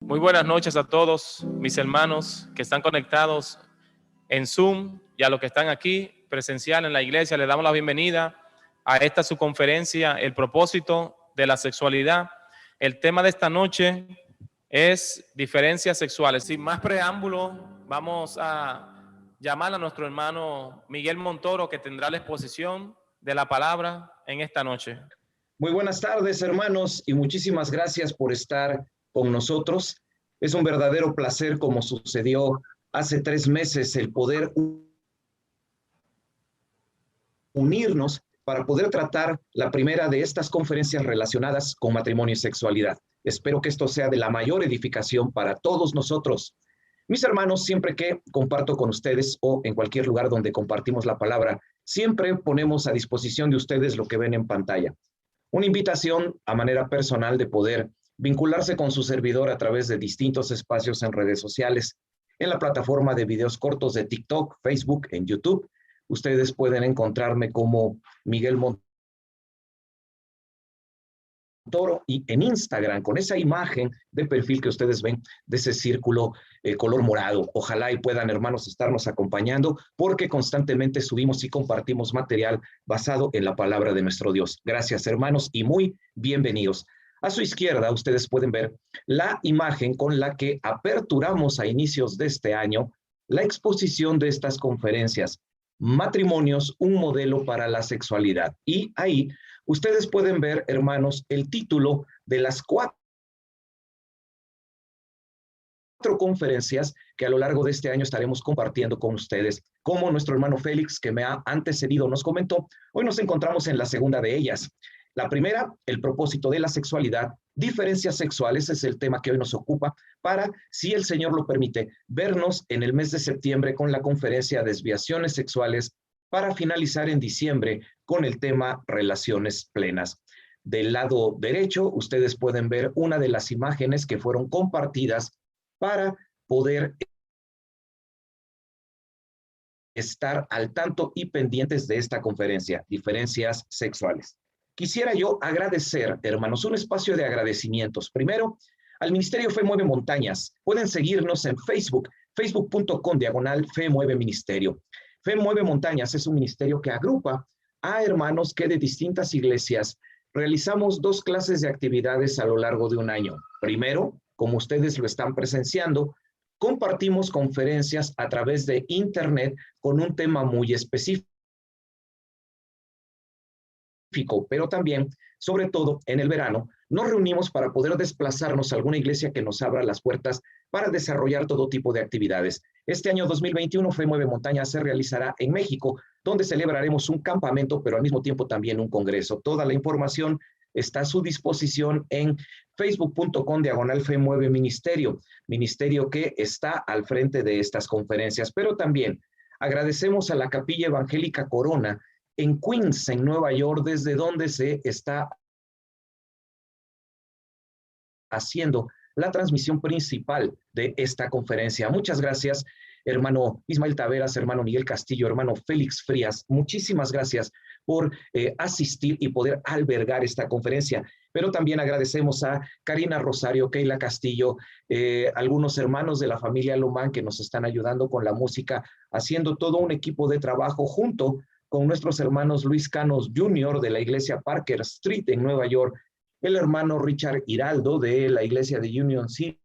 Muy buenas noches a todos mis hermanos que están conectados en Zoom y a los que están aquí presencial en la iglesia. Les damos la bienvenida a esta su conferencia, El propósito de la sexualidad. El tema de esta noche es diferencias sexuales. Sin más preámbulo, vamos a llamar a nuestro hermano Miguel Montoro, que tendrá la exposición de la palabra en esta noche. Muy buenas tardes, hermanos, y muchísimas gracias por estar con nosotros. Es un verdadero placer, como sucedió hace 3 meses, el poder unirnos para poder tratar la primera de estas conferencias relacionadas con matrimonio y sexualidad. Espero que esto sea de la mayor edificación para todos nosotros. Mis hermanos, siempre que comparto con ustedes o en cualquier lugar donde compartimos la palabra, siempre ponemos a disposición de ustedes lo que ven en pantalla. Una invitación a manera personal de poder vincularse con su servidor a través de distintos espacios en redes sociales, en la plataforma de videos cortos de TikTok, Facebook, en YouTube. Ustedes pueden encontrarme como Miguel Montoro y en Instagram con esa imagen de perfil que ustedes ven de ese círculo color morado. Ojalá y puedan, hermanos, estarnos acompañando porque constantemente subimos y compartimos material basado en la palabra de nuestro Dios. Gracias, hermanos, y muy bienvenidos. A su izquierda ustedes pueden ver la imagen con la que aperturamos a inicios de este año la exposición de estas conferencias, Matrimonios, un modelo para la sexualidad. Y ahí ustedes pueden ver, hermanos, el título de las 4 conferencias que a lo largo de este año estaremos compartiendo con ustedes. Como nuestro hermano Félix, que me ha antecedido, nos comentó, hoy nos encontramos en la segunda de ellas. La primera, el propósito de la sexualidad, diferencias sexuales, es el tema que hoy nos ocupa para, si el Señor lo permite, vernos en el mes de septiembre con la conferencia Desviaciones Sexuales, para finalizar en diciembre con el tema Relaciones Plenas. Del lado derecho, ustedes pueden ver una de las imágenes que fueron compartidas para poder estar al tanto y pendientes de esta conferencia, Diferencias Sexuales. Quisiera yo agradecer, hermanos, un espacio de agradecimientos. Primero, al Ministerio Fe Mueve Montañas. Pueden seguirnos en Facebook, facebook.com/Fe Mueve Ministerio. Fe Mueve Montañas es un ministerio que agrupa a hermanos que de distintas iglesias realizamos 2 clases de actividades a lo largo de un año. Primero, como ustedes lo están presenciando, compartimos conferencias a través de internet con un tema muy específico, pero también, sobre todo en el verano, nos reunimos para poder desplazarnos a alguna iglesia que nos abra las puertas para desarrollar todo tipo de actividades. Este año 2021, Fe Mueve Montaña se realizará en México, donde celebraremos un campamento, pero al mismo tiempo también un congreso. Toda la información está a su disposición en facebook.com/Fe Mueve Ministerio, ministerio que está al frente de estas conferencias. Pero también agradecemos a la Capilla Evangélica Corona en Queens, en Nueva York, desde donde se está haciendo la transmisión principal de esta conferencia. Muchas gracias, hermano Ismael Taveras, hermano Miguel Castillo, hermano Félix Frías. Muchísimas gracias por asistir y poder albergar esta conferencia. Pero también agradecemos a Karina Rosario, Keila Castillo, algunos hermanos de la familia Lomán que nos están ayudando con la música, haciendo todo un equipo de trabajo junto con nuestros hermanos Luis Canos Jr. de la iglesia Parker Street en Nueva York, el hermano Richard Hiraldo de la iglesia de Union City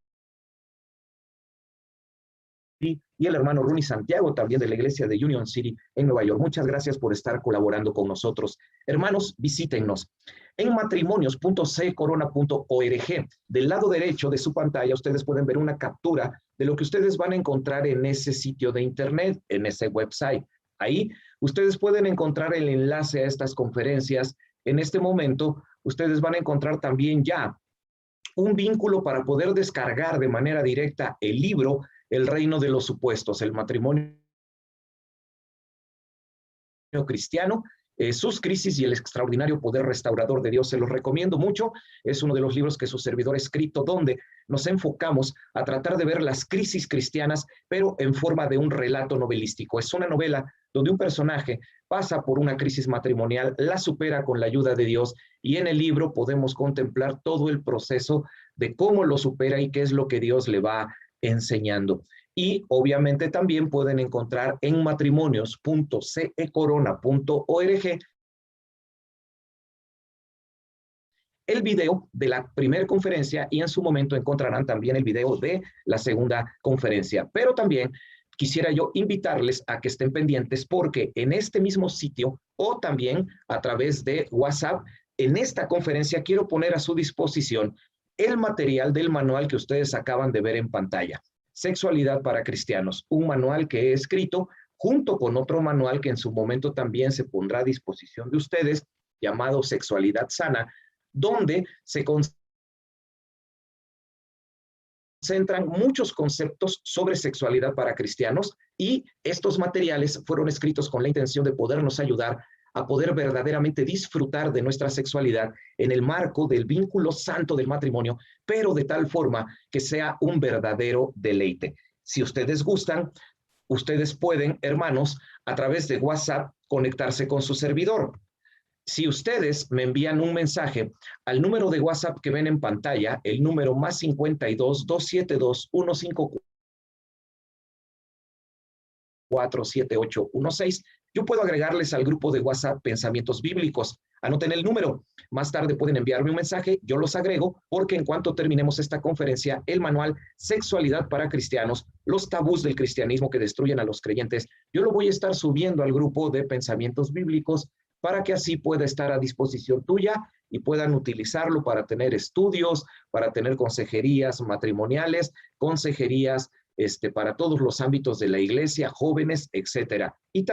y el hermano Rooney Santiago también de la iglesia de Union City en Nueva York. Muchas gracias por estar colaborando con nosotros. Hermanos, visítennos en matrimonios.ccorona.org. Del lado derecho de su pantalla ustedes pueden ver una captura de lo que ustedes van a encontrar en ese sitio de internet, en ese website. Ahí ustedes pueden encontrar el enlace a estas conferencias. En este momento ustedes van a encontrar también ya un vínculo para poder descargar de manera directa el libro El Reino de los Supuestos, el matrimonio cristiano, sus crisis y el extraordinario poder restaurador de Dios. Se los recomiendo mucho. Es uno de los libros que su servidor ha escrito, donde nos enfocamos a tratar de ver las crisis cristianas, pero en forma de un relato novelístico. Es una novela donde un personaje pasa por una crisis matrimonial, la supera con la ayuda de Dios, y en el libro podemos contemplar todo el proceso de cómo lo supera y qué es lo que Dios le va enseñando. Y obviamente también pueden encontrar en matrimonios.cecorona.org el video de la primera conferencia, y en su momento encontrarán también el video de la segunda conferencia. Pero también quisiera yo invitarles a que estén pendientes, porque en este mismo sitio o también a través de WhatsApp, en esta conferencia quiero poner a su disposición el material del manual que ustedes acaban de ver en pantalla, Sexualidad para Cristianos, un manual que he escrito junto con otro manual que en su momento también se pondrá a disposición de ustedes, llamado Sexualidad Sana, donde se concentran muchos conceptos sobre sexualidad para cristianos, y estos materiales fueron escritos con la intención de podernos ayudar a poder verdaderamente disfrutar de nuestra sexualidad en el marco del vínculo santo del matrimonio, pero de tal forma que sea un verdadero deleite. Si ustedes gustan, ustedes pueden, hermanos, a través de WhatsApp conectarse con su servidor. Si ustedes me envían un mensaje al número de WhatsApp que ven en pantalla, el número más 52 272 154 7816, yo puedo agregarles al grupo de WhatsApp Pensamientos Bíblicos. Anoten el número. Más tarde pueden enviarme un mensaje, yo los agrego, porque en cuanto terminemos esta conferencia, el manual Sexualidad para Cristianos, los tabús del cristianismo que destruyen a los creyentes, yo lo voy a estar subiendo al grupo de Pensamientos Bíblicos, para que así pueda estar a disposición tuya y puedan utilizarlo para tener estudios, para tener consejerías matrimoniales, consejerías para todos los ámbitos de la iglesia, jóvenes, etcétera. Y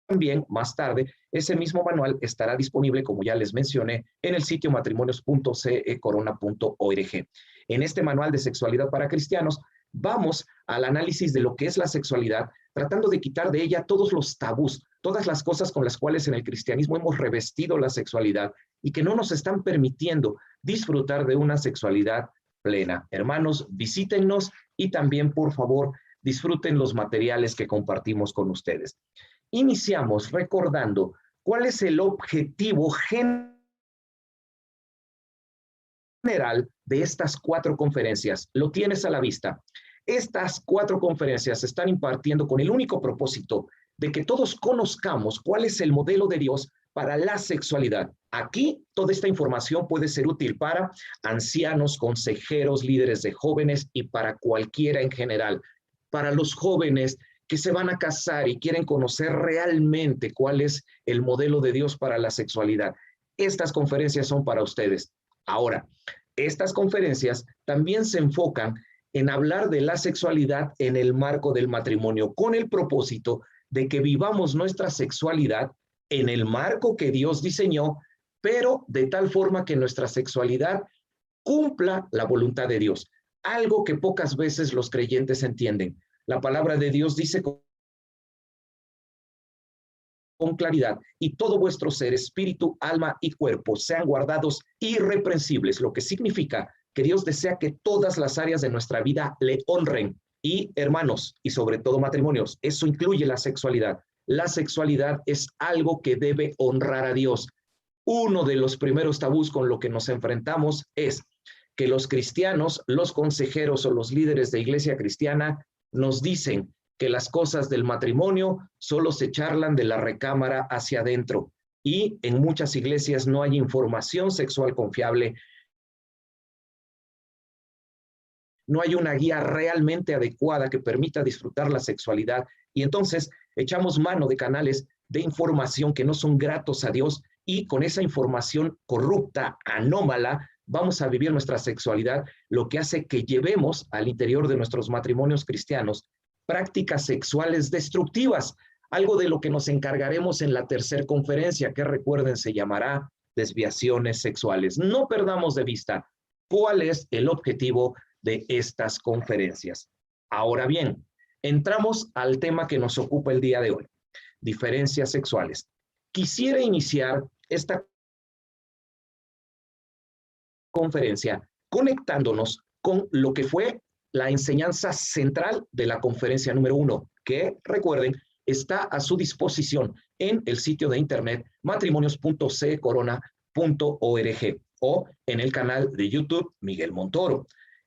también más tarde, ese mismo manual estará disponible, como ya les mencioné, en el sitio matrimonios.cecorona.org. En este manual de sexualidad para cristianos, vamos al análisis de lo que es la sexualidad, tratando de quitar de ella todos los tabús, todas las cosas con las cuales en el cristianismo hemos revestido la sexualidad y que no nos están permitiendo disfrutar de una sexualidad plena. Hermanos, visítennos y también, por favor, disfruten los materiales que compartimos con ustedes. Iniciamos recordando cuál es el objetivo general de estas 4 conferencias. Lo tienes a la vista. Estas 4 conferencias se están impartiendo con el único propósito de que todos conozcamos cuál es el modelo de Dios para la sexualidad. Aquí toda esta información puede ser útil para ancianos, consejeros, líderes de jóvenes y para cualquiera en general. Para los jóvenes que se van a casar y quieren conocer realmente cuál es el modelo de Dios para la sexualidad, estas conferencias son para ustedes. Ahora, estas conferencias también se enfocan en hablar de la sexualidad en el marco del matrimonio, con el propósito de que vivamos nuestra sexualidad en el marco que Dios diseñó, pero de tal forma que nuestra sexualidad cumpla la voluntad de Dios, algo que pocas veces los creyentes entienden. La palabra de Dios dice con claridad: y todo vuestro ser, espíritu, alma y cuerpo sean guardados irreprensibles, lo que significa que Dios desea que todas las áreas de nuestra vida le honren. Y hermanos, y sobre todo matrimonios, eso incluye la sexualidad. La sexualidad es algo que debe honrar a Dios. Uno de los primeros tabús con lo que nos enfrentamos es que los cristianos, los consejeros o los líderes de iglesia cristiana nos dicen que las cosas del matrimonio solo se charlan de la recámara hacia adentro, y en muchas iglesias no hay información sexual confiable, no hay una guía realmente adecuada que permita disfrutar la sexualidad, y entonces echamos mano de canales de información que no son gratos a Dios, y con esa información corrupta, anómala, vamos a vivir nuestra sexualidad, lo que hace que llevemos al interior de nuestros matrimonios cristianos prácticas sexuales destructivas, algo de lo que nos encargaremos en la tercera conferencia, que recuerden se llamará Desviaciones Sexuales. No perdamos de vista cuál es el objetivo de estas conferencias. Ahora bien, entramos al tema que nos ocupa el día de hoy: diferencias sexuales. Quisiera iniciar esta conferencia conectándonos con lo que fue la enseñanza central de la conferencia número 1, que, recuerden, está a su disposición en el sitio de internet matrimonios.cecorona.org o en el canal de YouTube Miguel Montoro.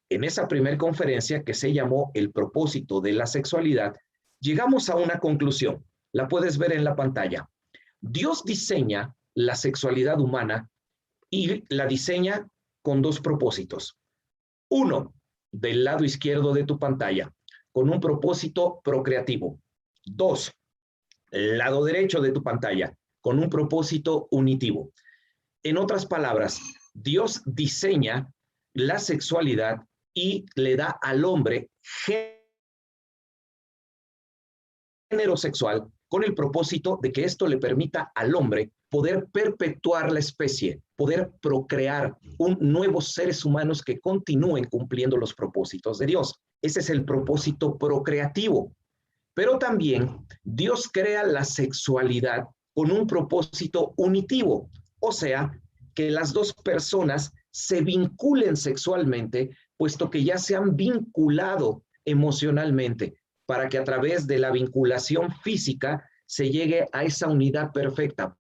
En esa primera conferencia que se llamó El propósito de la sexualidad, llegamos a una conclusión. La puedes ver en la pantalla. Dios diseña la sexualidad humana y la diseña con dos propósitos. Uno, del lado izquierdo de tu pantalla, con un propósito procreativo. Dos, lado derecho de tu pantalla, con un propósito unitivo. En otras palabras, Dios diseña la sexualidad y le da al hombre género sexual con el propósito de que esto le permita al hombre poder perpetuar la especie, poder procrear nuevos seres humanos que continúen cumpliendo los propósitos de Dios. Ese es el propósito procreativo. Pero también Dios crea la sexualidad con un propósito unitivo, o sea, que las dos personas se vinculen sexualmente, puesto que ya se han vinculado emocionalmente, para que a través de la vinculación física se llegue a esa unidad perfecta.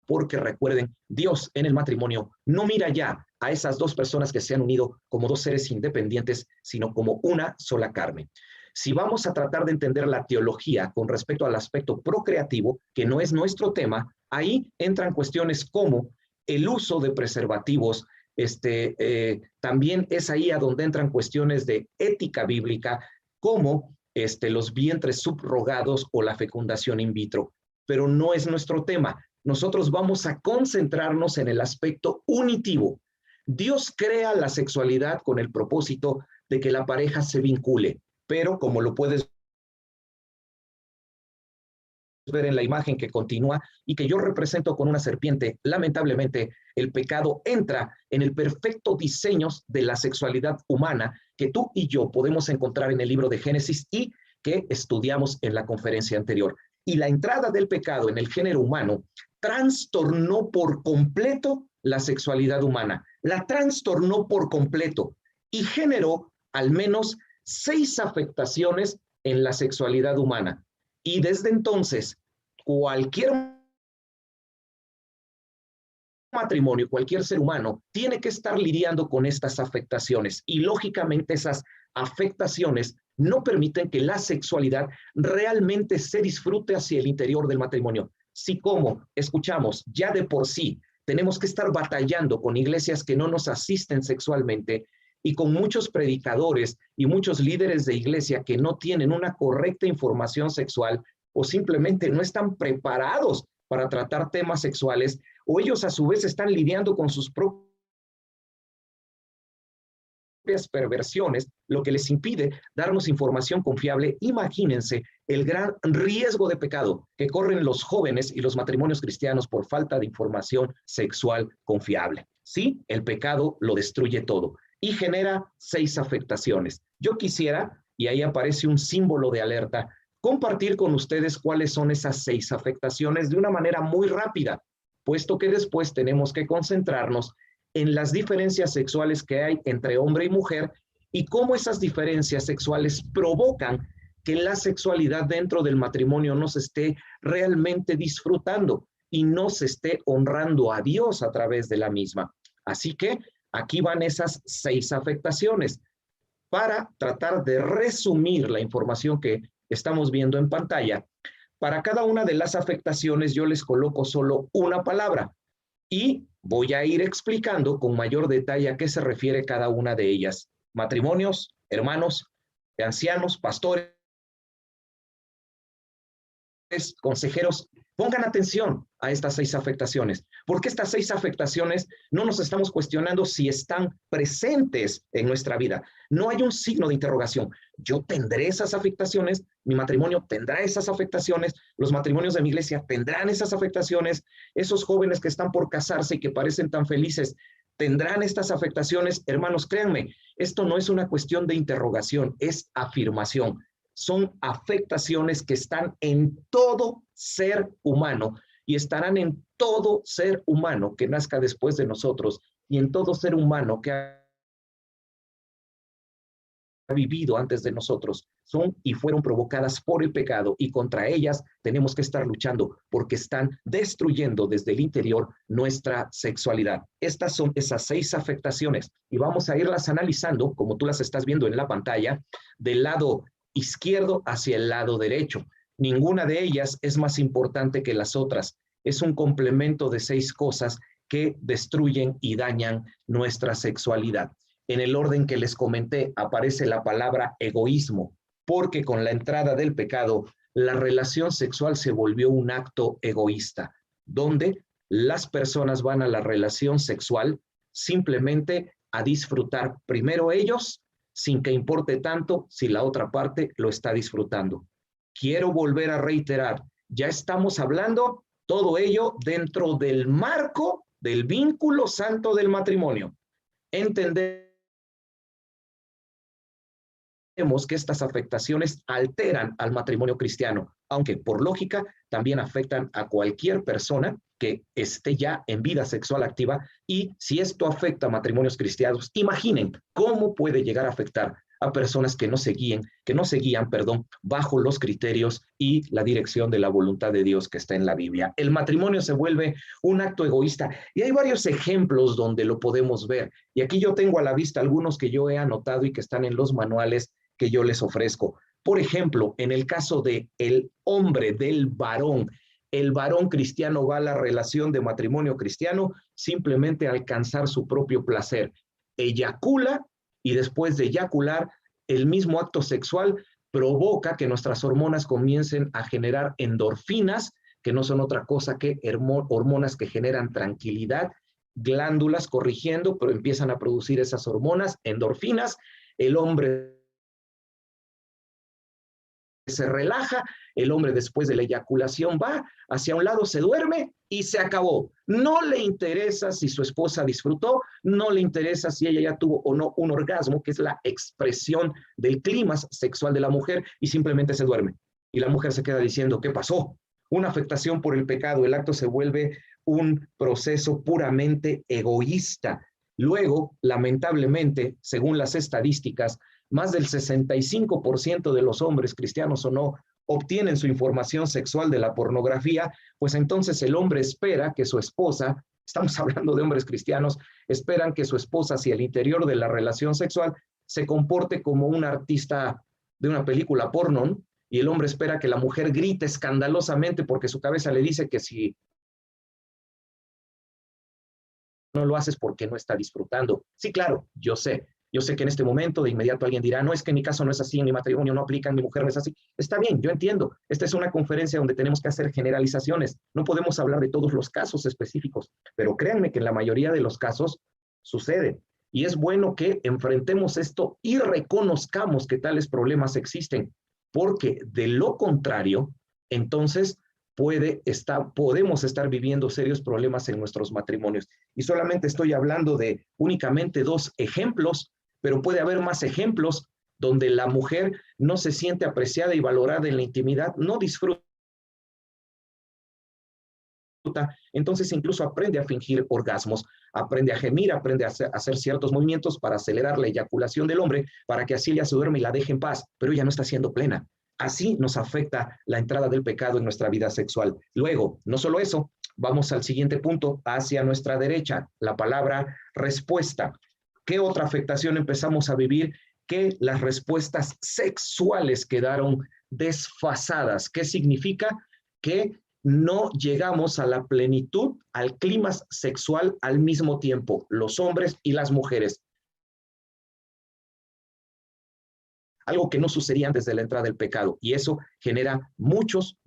Porque recuerden, Dios en el matrimonio no mira ya a esas dos personas que se han unido como dos seres independientes, sino como una sola carne. Si vamos a tratar de entender la teología con respecto al aspecto procreativo, que no es nuestro tema, ahí entran cuestiones como el uso de preservativos. También es ahí a donde entran cuestiones de ética bíblica, como los vientres subrogados o la fecundación in vitro. Pero no es nuestro tema. Nosotros vamos a concentrarnos en el aspecto unitivo. Dios crea la sexualidad con el propósito de que la pareja se vincule, pero como lo puedes ver en la imagen que continúa y que yo represento con una serpiente, lamentablemente el pecado entra en el perfecto diseño de la sexualidad humana que tú y yo podemos encontrar en el libro de Génesis y que estudiamos en la conferencia anterior. Y la entrada del pecado en el género humano trastornó por completo la sexualidad humana, la trastornó por completo y generó al menos 6 afectaciones en la sexualidad humana. Y desde entonces, cualquier matrimonio, cualquier ser humano, tiene que estar lidiando con estas afectaciones y lógicamente esas afectaciones no permiten que la sexualidad realmente se disfrute hacia el interior del matrimonio. Si como escuchamos, ya de por sí tenemos que estar batallando con iglesias que no nos asisten sexualmente y con muchos predicadores y muchos líderes de iglesia que no tienen una correcta información sexual o simplemente no están preparados para tratar temas sexuales, o ellos a su vez están lidiando con sus propias perversiones, lo que les impide darnos información confiable. Imagínense el gran riesgo de pecado que corren los jóvenes y los matrimonios cristianos por falta de información sexual confiable. Sí, el pecado lo destruye todo y genera 6 afectaciones. Yo quisiera, y ahí aparece un símbolo de alerta, compartir con ustedes cuáles son esas 6 afectaciones de una manera muy rápida, puesto que después tenemos que concentrarnos en las diferencias sexuales que hay entre hombre y mujer y cómo esas diferencias sexuales provocan que la sexualidad dentro del matrimonio no se esté realmente disfrutando y no se esté honrando a Dios a través de la misma. Así que aquí van esas 6 afectaciones. Para tratar de resumir la información que estamos viendo en pantalla, para cada una de las afectaciones yo les coloco solo una palabra y voy a ir explicando con mayor detalle a qué se refiere cada una de ellas. Matrimonios, hermanos, ancianos, pastores, consejeros, pongan atención a estas 6 afectaciones, porque estas 6 afectaciones no nos estamos cuestionando si están presentes en nuestra vida. No hay un signo de interrogación. Yo tendré esas afectaciones, mi matrimonio tendrá esas afectaciones, los matrimonios de mi iglesia tendrán esas afectaciones, esos jóvenes que están por casarse y que parecen tan felices tendrán estas afectaciones. Hermanos, créanme, esto no es una cuestión de interrogación, es afirmación. Son afectaciones que están en todo ser humano y estarán en todo ser humano que nazca después de nosotros y en todo ser humano que vivido antes de nosotros son y fueron provocadas por el pecado, y contra ellas tenemos que estar luchando porque están destruyendo desde el interior nuestra sexualidad. Estas son esas 6 afectaciones y vamos a irlas analizando, como tú las estás viendo en la pantalla, del lado izquierdo hacia el lado derecho. Ninguna de ellas es más importante que las otras. Es un complemento de 6 cosas que destruyen y dañan nuestra sexualidad. En el orden que les comenté, aparece la palabra egoísmo, porque con la entrada del pecado, la relación sexual se volvió un acto egoísta, donde las personas van a la relación sexual simplemente a disfrutar primero ellos, sin que importe tanto si la otra parte lo está disfrutando. Quiero volver a reiterar, ya estamos hablando todo ello dentro del marco del vínculo santo del matrimonio. Entendemos que estas afectaciones alteran al matrimonio cristiano, aunque por lógica también afectan a cualquier persona que esté ya en vida sexual activa, y si esto afecta a matrimonios cristianos, imaginen cómo puede llegar a afectar a personas que no seguían, bajo los criterios y la dirección de la voluntad de Dios que está en la Biblia. El matrimonio se vuelve un acto egoísta y hay varios ejemplos donde lo podemos ver. Y aquí yo tengo a la vista algunos que yo he anotado y que están en los manuales que yo les ofrezco. Por ejemplo, en el caso de el hombre, del varón, el varón cristiano va a la relación de matrimonio cristiano simplemente a alcanzar su propio placer. Eyacula, y después de eyacular, el mismo acto sexual provoca que nuestras hormonas comiencen a generar endorfinas, que no son otra cosa que hormonas que generan tranquilidad, glándulas corrigiendo, pero empiezan a producir esas hormonas, endorfinas. El hombre se relaja, el hombre después de la eyaculación va hacia un lado, se duerme y se acabó. No le interesa si su esposa disfrutó, no le interesa si ella ya tuvo o no un orgasmo, que es la expresión del clímax sexual de la mujer, y simplemente se duerme. Y la mujer se queda diciendo, ¿qué pasó? Una afectación por el pecado. El acto se vuelve un proceso puramente egoísta. Luego, lamentablemente, según las estadísticas, más del 65% de los hombres, cristianos o no, obtienen su información sexual de la pornografía, pues entonces el hombre espera que su esposa, estamos hablando de hombres cristianos, esperan que su esposa hacia el interior de la relación sexual se comporte como un artista de una película porno, y el hombre espera que la mujer grite escandalosamente porque su cabeza le dice que si no lo haces porque no está disfrutando. Sí, claro, yo sé que en este momento de inmediato alguien dirá, no, es que en mi caso no es así, en mi matrimonio no aplica, en mi mujer no es así. Está bien, yo entiendo. Esta es una conferencia donde tenemos que hacer generalizaciones. No podemos hablar de todos los casos específicos, pero créanme que en la mayoría de los casos sucede. Y es bueno que enfrentemos esto y reconozcamos que tales problemas existen, porque de lo contrario, entonces podemos estar viviendo serios problemas en nuestros matrimonios. Y solamente estoy hablando de únicamente 2 ejemplos, pero puede haber más ejemplos donde la mujer no se siente apreciada y valorada en la intimidad, no disfruta, entonces incluso aprende a fingir orgasmos, aprende a gemir, aprende a hacer ciertos movimientos para acelerar la eyaculación del hombre, para que así ella se duerme y la deje en paz, pero ella no está siendo plena. Así nos afecta la entrada del pecado en nuestra vida sexual. Luego, no solo eso, vamos al siguiente punto, hacia nuestra derecha, la palabra respuesta. ¿Qué otra afectación empezamos a vivir? Que las respuestas sexuales quedaron desfasadas. ¿Qué significa? Que no llegamos a la plenitud, al clímax sexual al mismo tiempo, los hombres y las mujeres. Algo que no sucedía antes de la entrada del pecado, y eso genera muchos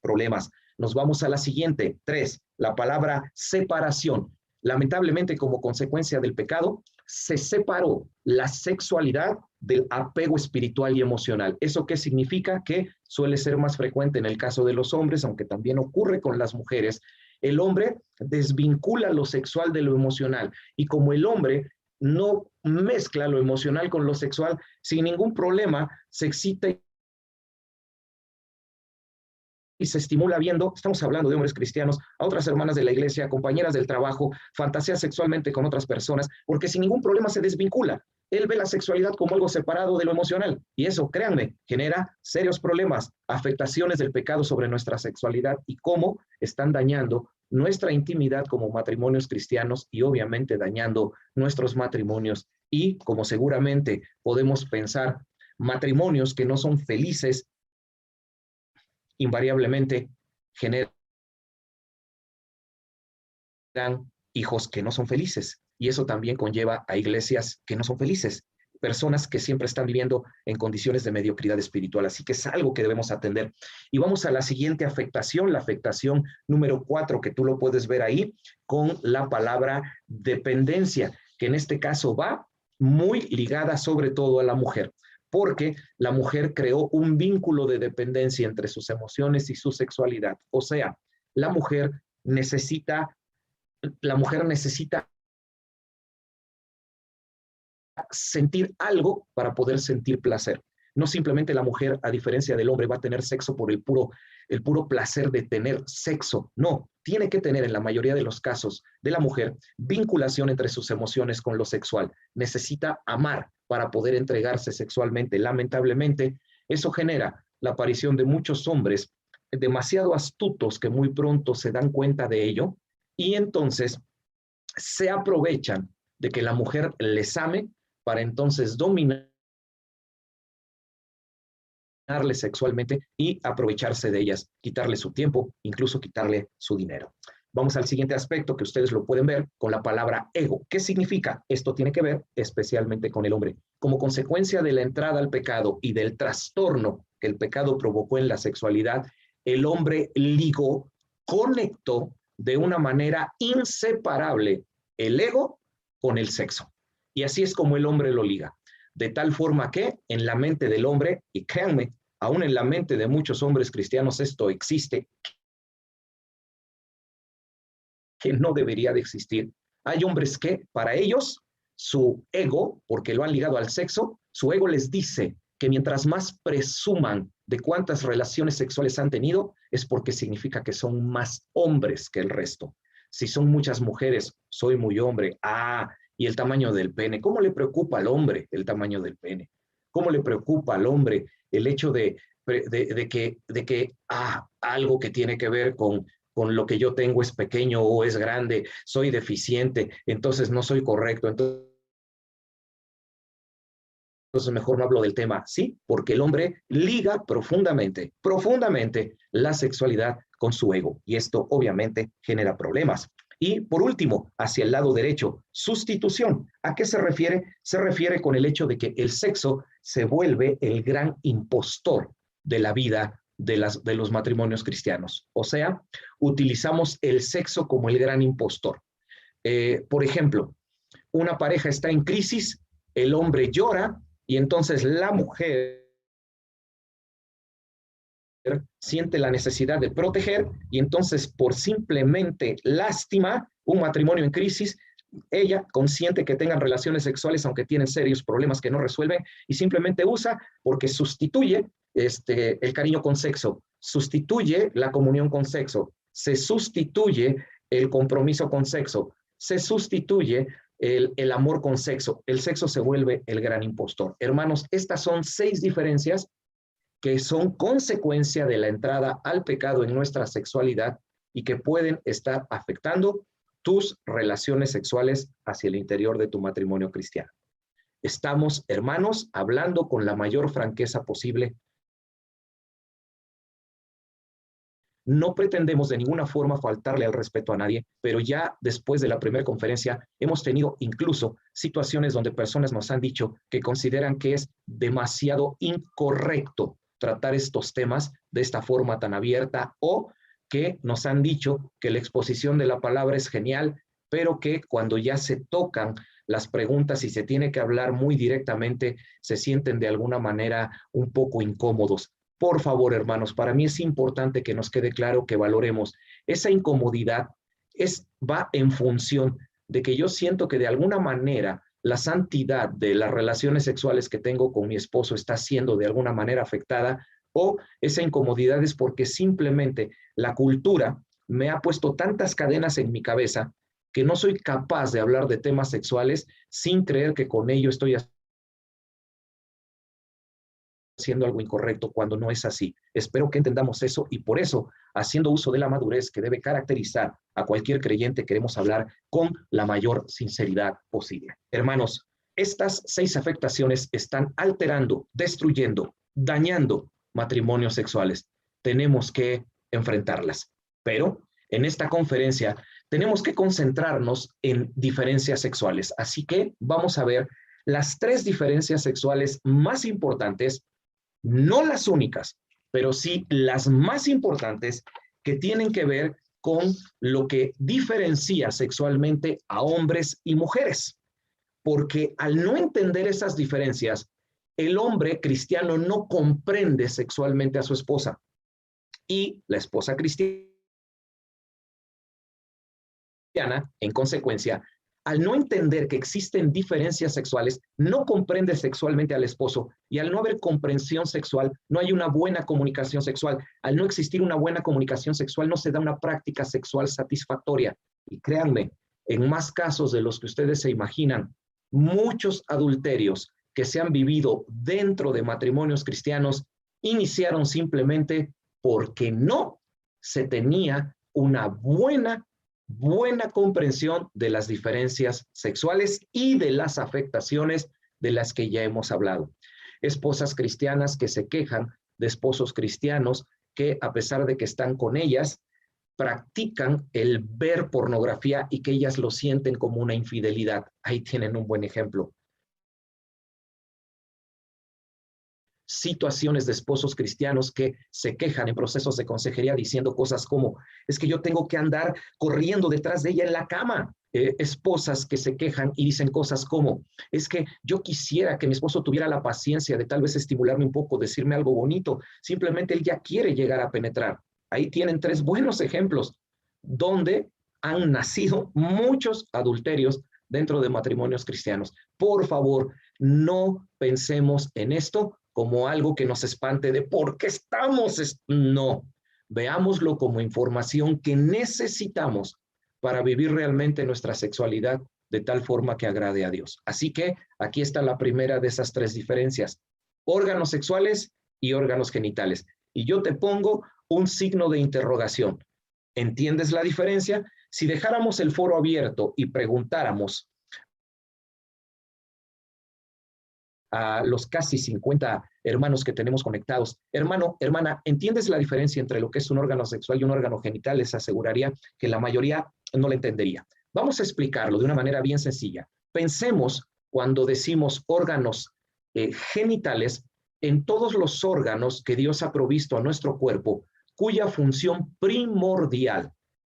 problemas. Nos vamos a la siguiente, 3, la palabra separación. Lamentablemente, como consecuencia del pecado, se separó la sexualidad del apego espiritual y emocional. ¿Eso qué significa? Que suele ser más frecuente en el caso de los hombres, aunque también ocurre con las mujeres. El hombre desvincula lo sexual de lo emocional, y como el hombre no mezcla lo emocional con lo sexual, sin ningún problema se excita y se estimula viendo, estamos hablando de hombres cristianos, a otras hermanas de la iglesia, compañeras del trabajo, fantasea sexualmente con otras personas, porque sin ningún problema se desvincula. él ve la sexualidad como algo separado de lo emocional. Y eso, créanme, genera serios problemas, afectaciones del pecado sobre nuestra sexualidad y cómo están dañando nuestra intimidad como matrimonios cristianos y obviamente dañando nuestros matrimonios. Y como seguramente podemos pensar, matrimonios que no son felices invariablemente generan hijos que no son felices. Y eso también conlleva a iglesias que no son felices, personas que siempre están viviendo en condiciones de mediocridad espiritual. Así que es algo que debemos atender. Y vamos a la siguiente afectación, la afectación número 4, que tú lo puedes ver ahí con la palabra dependencia, que en este caso va muy ligada sobre todo a la mujer, porque la mujer creó un vínculo de dependencia entre sus emociones y su sexualidad. O sea, la mujer necesita sentir algo para poder sentir placer. No simplemente la mujer, a diferencia del hombre, va a tener sexo por el puro placer de tener sexo. No, tiene que tener en la mayoría de los casos de la mujer vinculación entre sus emociones con lo sexual. Necesita amar para poder entregarse sexualmente. Lamentablemente, eso genera la aparición de muchos hombres demasiado astutos que muy pronto se dan cuenta de ello y entonces se aprovechan de que la mujer les ame para entonces dominarle sexualmente y aprovecharse de ellas, quitarle su tiempo, incluso quitarle su dinero. Vamos al siguiente aspecto que ustedes lo pueden ver con la palabra ego. ¿Qué significa? Esto tiene que ver especialmente con el hombre. Como consecuencia de la entrada al pecado y del trastorno que el pecado provocó en la sexualidad, el hombre ligó, conectó de una manera inseparable el ego con el sexo. Y así es como el hombre lo liga. De tal forma que en la mente del hombre, y créanme, aún en la mente de muchos hombres cristianos esto existe, que no debería de existir. Hay hombres que para ellos su ego, porque lo han ligado al sexo, su ego les dice que mientras más presuman de cuántas relaciones sexuales han tenido, es porque significa que son más hombres que el resto. Si son muchas mujeres, soy muy hombre. Y el tamaño del pene. ¿Cómo le preocupa al hombre el tamaño del pene? ¿Cómo le preocupa al hombre el hecho de que algo que tiene que ver con lo que yo tengo es pequeño o es grande, soy deficiente, entonces no soy correcto, entonces mejor no hablo del tema? Sí, porque el hombre liga profundamente la sexualidad con su ego y esto obviamente genera problemas. Y por último, hacia el lado derecho, sustitución. ¿A qué se refiere? Se refiere con el hecho de que el sexo se vuelve el gran impostor de la vida de los matrimonios cristianos. O sea, utilizamos el sexo como el gran impostor. Por ejemplo, una pareja está en crisis, el hombre llora y entonces la mujer siente la necesidad de proteger y entonces por simplemente lástima, un matrimonio en crisis, ella consciente que tengan relaciones sexuales aunque tienen serios problemas que no resuelven y simplemente usa porque sustituye el cariño con sexo, sustituye la comunión con sexo, se sustituye el compromiso con sexo, se sustituye el amor con sexo. El sexo se vuelve el gran impostor. Hermanos, estas son 6 diferencias que son consecuencia de la entrada al pecado en nuestra sexualidad y que pueden estar afectando tus relaciones sexuales hacia el interior de tu matrimonio cristiano. Estamos, hermanos, hablando con la mayor franqueza posible. No pretendemos de ninguna forma faltarle al respeto a nadie, pero ya después de la primera conferencia hemos tenido incluso situaciones donde personas nos han dicho que consideran que es demasiado incorrecto tratar estos temas de esta forma tan abierta o que nos han dicho que la exposición de la palabra es genial, pero que cuando ya se tocan las preguntas y se tiene que hablar muy directamente, se sienten de alguna manera un poco incómodos. Por favor, hermanos, para mí es importante que nos quede claro que valoremos esa incomodidad va en función de que yo siento que de alguna manera la santidad de las relaciones sexuales que tengo con mi esposo está siendo de alguna manera afectada o esa incomodidad es porque simplemente la cultura me ha puesto tantas cadenas en mi cabeza que no soy capaz de hablar de temas sexuales sin creer que con ello estoy haciendo algo incorrecto cuando no es así. Espero que entendamos eso y por eso, haciendo uso de la madurez que debe caracterizar a cualquier creyente, queremos hablar con la mayor sinceridad posible. Hermanos, estas 6 afectaciones están alterando, destruyendo, dañando matrimonios sexuales. Tenemos que enfrentarlas. Pero en esta conferencia tenemos que concentrarnos en diferencias sexuales. Así que vamos a ver las 3 diferencias sexuales más importantes, no las únicas, pero sí las más importantes que tienen que ver con lo que diferencia sexualmente a hombres y mujeres. Porque al no entender esas diferencias, el hombre cristiano no comprende sexualmente a su esposa y la esposa cristiana, en consecuencia, al no entender que existen diferencias sexuales, no comprende sexualmente al esposo y al no haber comprensión sexual, no hay una buena comunicación sexual. Al no existir una buena comunicación sexual, no se da una práctica sexual satisfactoria. Y créanme, en más casos de los que ustedes se imaginan, muchos adulterios que se han vivido dentro de matrimonios cristianos iniciaron simplemente porque no se tenía una buena comprensión de las diferencias sexuales y de las afectaciones de las que ya hemos hablado. Esposas cristianas que se quejan de esposos cristianos que, a pesar de que están con ellas, practican el ver pornografía y que ellas lo sienten como una infidelidad. Ahí tienen un buen ejemplo. Situaciones de esposos cristianos que se quejan en procesos de consejería diciendo cosas como, es que yo tengo que andar corriendo detrás de ella en la cama. Esposas que se quejan y dicen cosas como, es que yo quisiera que mi esposo tuviera la paciencia de tal vez estimularme un poco, decirme algo bonito, simplemente él ya quiere llegar a penetrar. Ahí tienen 3 buenos ejemplos donde han nacido muchos adulterios dentro de matrimonios cristianos. Por favor, no pensemos en esto como algo que nos espante de ¿por qué estamos? No, veámoslo como información que necesitamos para vivir realmente nuestra sexualidad de tal forma que agrade a Dios. Así que aquí está la primera de esas 3 diferencias: órganos sexuales y órganos genitales. Y yo te pongo un signo de interrogación. ¿Entiendes la diferencia? Si dejáramos el foro abierto y preguntáramos a los casi 50 hermanos que tenemos conectados, hermano, hermana, ¿entiendes la diferencia entre lo que es un órgano sexual y un órgano genital? Les aseguraría que la mayoría no la entendería. Vamos a explicarlo de una manera bien sencilla. Pensemos, cuando decimos órganos genitales, en todos los órganos que Dios ha provisto a nuestro cuerpo, cuya función primordial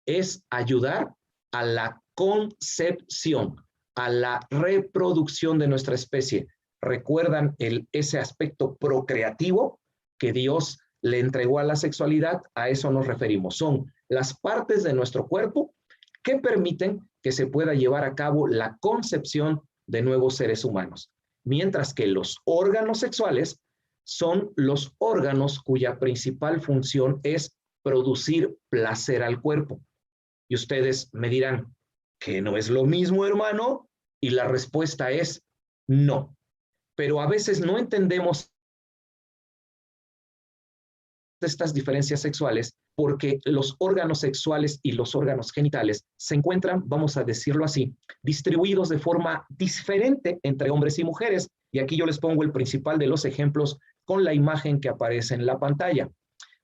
es ayudar a la concepción, a la reproducción de nuestra especie. ¿Recuerdan ese aspecto procreativo que Dios le entregó a la sexualidad? A eso nos referimos. Son las partes de nuestro cuerpo que permiten que se pueda llevar a cabo la concepción de nuevos seres humanos. Mientras que los órganos sexuales son los órganos cuya principal función es producir placer al cuerpo. Y ustedes me dirán, ¿que no es lo mismo, hermano? Y la respuesta es no. Pero a veces no entendemos estas diferencias sexuales porque los órganos sexuales y los órganos genitales se encuentran, vamos a decirlo así, distribuidos de forma diferente entre hombres y mujeres. Y aquí yo les pongo el principal de los ejemplos con la imagen que aparece en la pantalla.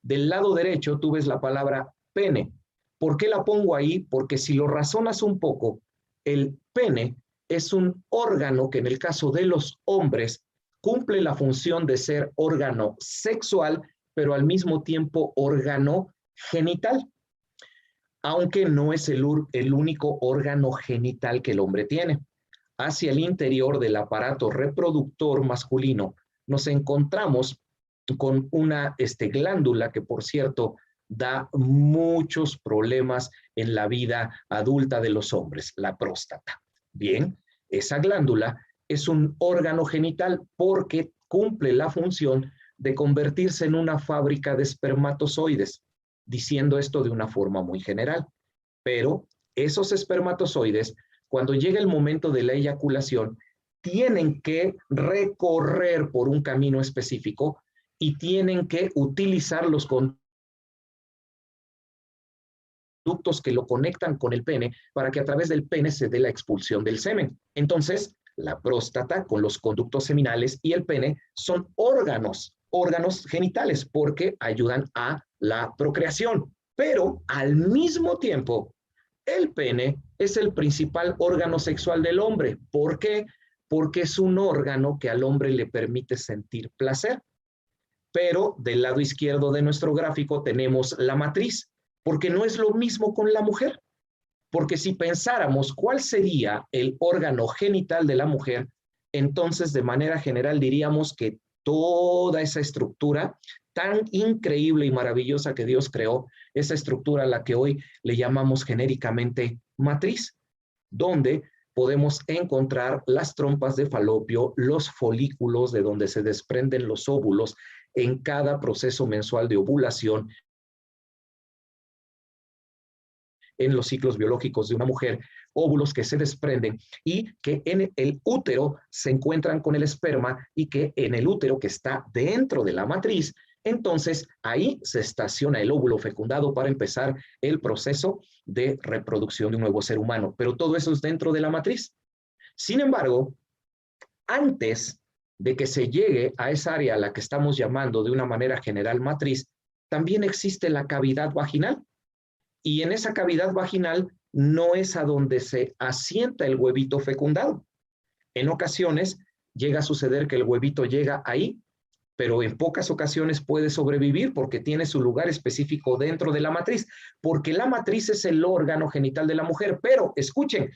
Del lado derecho tú ves la palabra pene. ¿Por qué la pongo ahí? Porque si lo razonas un poco, el pene es un órgano que en el caso de los hombres cumple la función de ser órgano sexual, pero al mismo tiempo órgano genital, aunque no es el único órgano genital que el hombre tiene. Hacia el interior del aparato reproductor masculino nos encontramos con una glándula que, por cierto, da muchos problemas en la vida adulta de los hombres, la próstata. Bien, esa glándula es un órgano genital porque cumple la función de convertirse en una fábrica de espermatozoides, diciendo esto de una forma muy general. Pero esos espermatozoides, cuando llega el momento de la eyaculación, tienen que recorrer por un camino específico y tienen que utilizar los conductos que lo conectan con el pene para que a través del pene se dé la expulsión del semen. Entonces, la próstata con los conductos seminales y el pene son órganos genitales porque ayudan a la procreación. Pero al mismo tiempo, el pene es el principal órgano sexual del hombre. ¿Por qué? Porque es un órgano que al hombre le permite sentir placer. Pero del lado izquierdo de nuestro gráfico tenemos la matriz, porque no es lo mismo con la mujer. Porque si pensáramos cuál sería el órgano genital de la mujer, entonces de manera general diríamos que toda esa estructura tan increíble y maravillosa que Dios creó, esa estructura a la que hoy le llamamos genéricamente matriz, donde podemos encontrar las trompas de falopio, los folículos de donde se desprenden los óvulos en cada proceso mensual de ovulación, en los ciclos biológicos de una mujer, óvulos que se desprenden y que en el útero se encuentran con el esperma y que en el útero que está dentro de la matriz, entonces ahí se estaciona el óvulo fecundado para empezar el proceso de reproducción de un nuevo ser humano. Pero todo eso es dentro de la matriz. Sin embargo, antes de que se llegue a esa área a la que estamos llamando de una manera general matriz, también existe la cavidad vaginal. Y en esa cavidad vaginal no es a donde se asienta el huevito fecundado. En ocasiones llega a suceder que el huevito llega ahí, pero en pocas ocasiones puede sobrevivir porque tiene su lugar específico dentro de la matriz, porque la matriz es el órgano genital de la mujer. Pero escuchen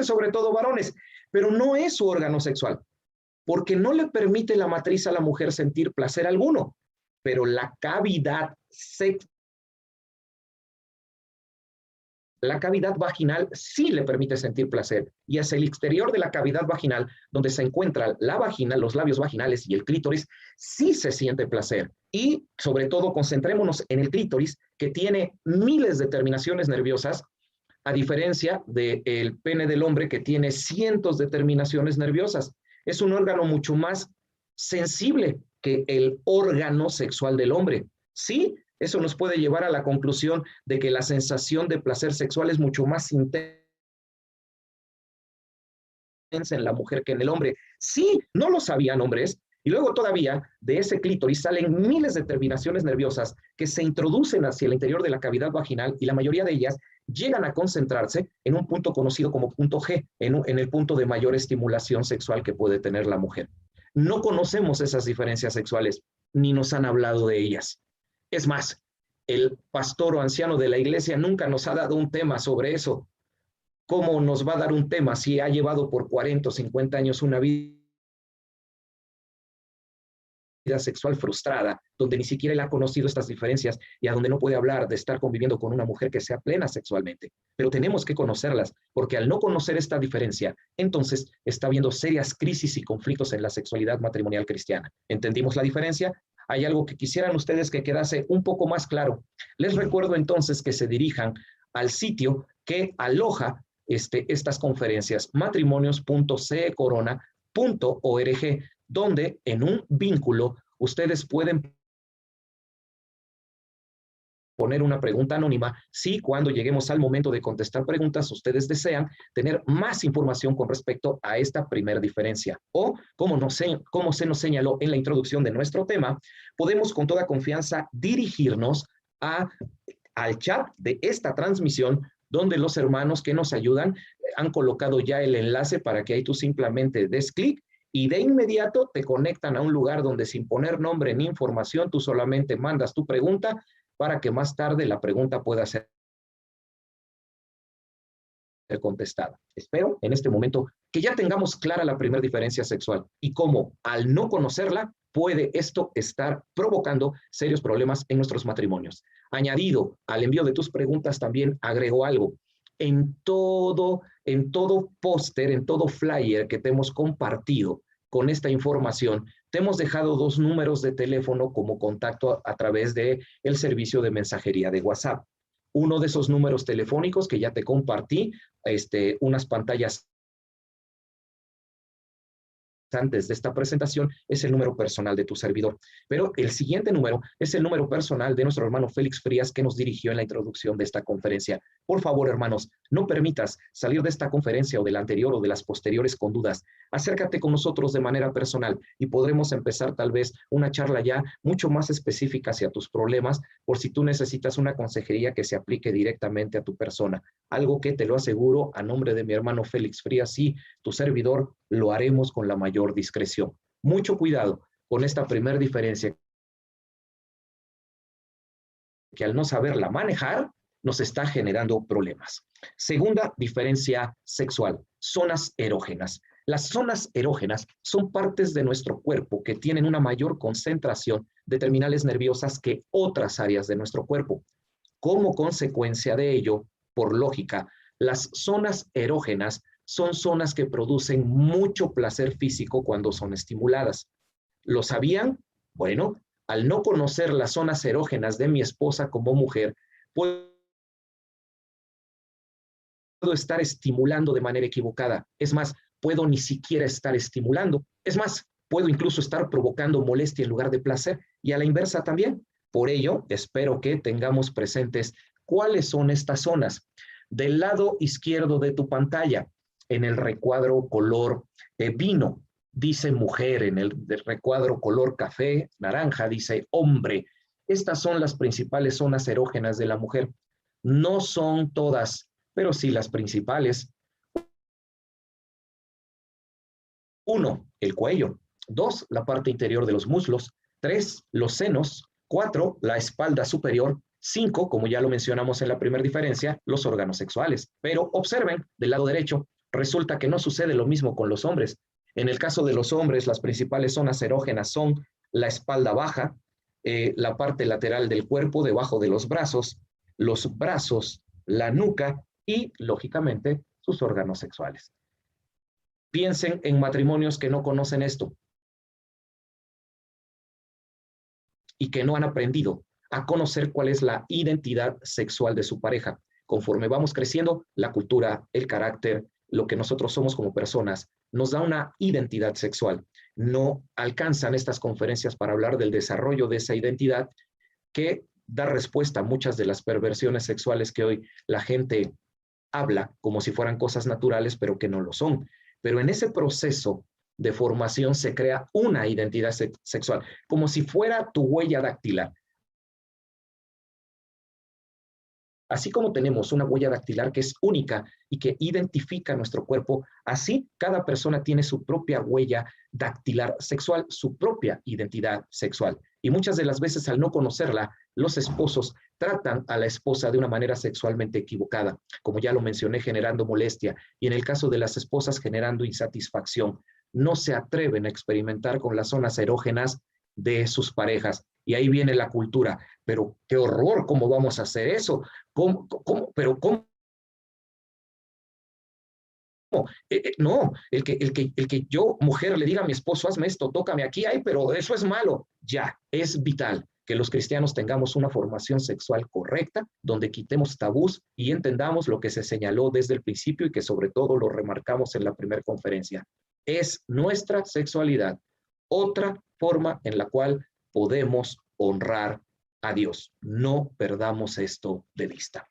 sobre todo varones, pero no es su órgano sexual, porque no le permite la matriz a la mujer sentir placer alguno, pero la cavidad vaginal sí le permite sentir placer y hacia el exterior de la cavidad vaginal, donde se encuentra la vagina, los labios vaginales y el clítoris, sí se siente placer. Y sobre todo concentrémonos en el clítoris, que tiene miles de terminaciones nerviosas, a diferencia del pene del hombre que tiene cientos de terminaciones nerviosas. Es un órgano mucho más sensible que el órgano sexual del hombre. Sí, eso nos puede llevar a la conclusión de que la sensación de placer sexual es mucho más intensa en la mujer que en el hombre. Sí, no lo sabían hombres. Y luego todavía de ese clítoris salen miles de terminaciones nerviosas que se introducen hacia el interior de la cavidad vaginal y la mayoría de ellas llegan a concentrarse en un punto conocido como punto G, en el punto de mayor estimulación sexual que puede tener la mujer. No conocemos esas diferencias sexuales, ni nos han hablado de ellas. Es más, el pastor o anciano de la iglesia nunca nos ha dado un tema sobre eso. ¿Cómo nos va a dar un tema si ha llevado por 40 o 50 años una vida sexual frustrada, donde ni siquiera él ha conocido estas diferencias y a donde no puede hablar de estar conviviendo con una mujer que sea plena sexualmente? Pero tenemos que conocerlas, porque al no conocer esta diferencia, entonces está habiendo serias crisis y conflictos en la sexualidad matrimonial cristiana. ¿Entendimos la diferencia? Hay algo que quisieran ustedes que quedase un poco más claro. Les recuerdo entonces que se dirijan al sitio que aloja estas conferencias, matrimonios.cecorona.org, donde en un vínculo ustedes pueden poner una pregunta anónima si cuando lleguemos al momento de contestar preguntas ustedes desean tener más información con respecto a esta primera diferencia. O, como se nos señaló en la introducción de nuestro tema, podemos con toda confianza dirigirnos al chat de esta transmisión, donde los hermanos que nos ayudan han colocado ya el enlace para que ahí tú simplemente des clic y de inmediato te conectan a un lugar donde sin poner nombre ni información, tú solamente mandas tu pregunta para que más tarde la pregunta pueda ser contestada. Espero en este momento que ya tengamos clara la primera diferencia sexual y cómo al no conocerla puede esto estar provocando serios problemas en nuestros matrimonios. Añadido al envío de tus preguntas también agrego algo. En todo póster, en todo flyer que te hemos compartido con esta información, te hemos dejado 2 números de teléfono como contacto a través del servicio de mensajería de WhatsApp. Uno de esos números telefónicos que ya te compartí, unas pantallas antes de esta presentación es el número personal de tu servidor. Pero el siguiente número es el número personal de nuestro hermano Félix Frías, que nos dirigió en la introducción de esta conferencia. Por favor, hermanos, no permitas salir de esta conferencia o de la anterior o de las posteriores con dudas. Acércate con nosotros de manera personal y podremos empezar tal vez una charla ya mucho más específica hacia tus problemas, por si tú necesitas una consejería que se aplique directamente a tu persona. Algo que te lo aseguro a nombre de mi hermano Félix Frías y tu servidor, lo haremos con la mayor discreción. Mucho cuidado con esta primera diferencia, que al no saberla manejar nos está generando problemas. Segunda diferencia sexual, zonas erógenas. Las zonas erógenas son partes de nuestro cuerpo que tienen una mayor concentración de terminales nerviosas que otras áreas de nuestro cuerpo. Como consecuencia de ello, por lógica, las zonas erógenas son zonas que producen mucho placer físico cuando son estimuladas. ¿Lo sabían? Bueno, al no conocer las zonas erógenas de mi esposa como mujer, puedo estar estimulando de manera equivocada. Es más, puedo ni siquiera estar estimulando. Es más, puedo incluso estar provocando molestia en lugar de placer, y a la inversa también. Por ello, espero que tengamos presentes cuáles son estas zonas. Del lado izquierdo de tu pantalla, en el recuadro color vino, dice mujer; en el recuadro color café, naranja, dice hombre. Estas son las principales zonas erógenas de la mujer. No son todas, pero sí las principales. 1, el cuello. 2, la parte interior de los muslos. 3, los senos. 4, la espalda superior. 5, como ya lo mencionamos en la primera diferencia, los órganos sexuales. Pero observen, del lado derecho, resulta que no sucede lo mismo con los hombres. En el caso de los hombres, las principales zonas erógenas son la espalda baja, la parte lateral del cuerpo, debajo de los brazos, la nuca y, lógicamente, sus órganos sexuales. Piensen en matrimonios que no conocen esto y que no han aprendido a conocer cuál es la identidad sexual de su pareja. Conforme vamos creciendo, la cultura, el carácter, lo que nosotros somos como personas, nos da una identidad sexual. No alcanzan estas conferencias para hablar del desarrollo de esa identidad, que da respuesta a muchas de las perversiones sexuales que hoy la gente habla como si fueran cosas naturales, pero que no lo son. Pero en ese proceso de formación se crea una identidad sexual, como si fuera tu huella dactilar. Así como tenemos una huella dactilar que es única y que identifica nuestro cuerpo, así cada persona tiene su propia huella dactilar sexual, su propia identidad sexual. Y muchas de las veces, al no conocerla, los esposos tratan a la esposa de una manera sexualmente equivocada, como ya lo mencioné, generando molestia, y en el caso de las esposas, generando insatisfacción. No se atreven a experimentar con las zonas erógenas de sus parejas. Y ahí viene la cultura. Pero qué horror, ¿cómo vamos a hacer eso? ¿Cómo? No, el que yo, mujer, le diga a mi esposo, hazme esto, tócame aquí, ay, pero eso es malo. Ya, es vital que los cristianos tengamos una formación sexual correcta, donde quitemos tabús y entendamos lo que se señaló desde el principio y que sobre todo lo remarcamos en la primera conferencia. Es nuestra sexualidad otra forma en la cual podemos honrar a Dios. No perdamos esto de vista.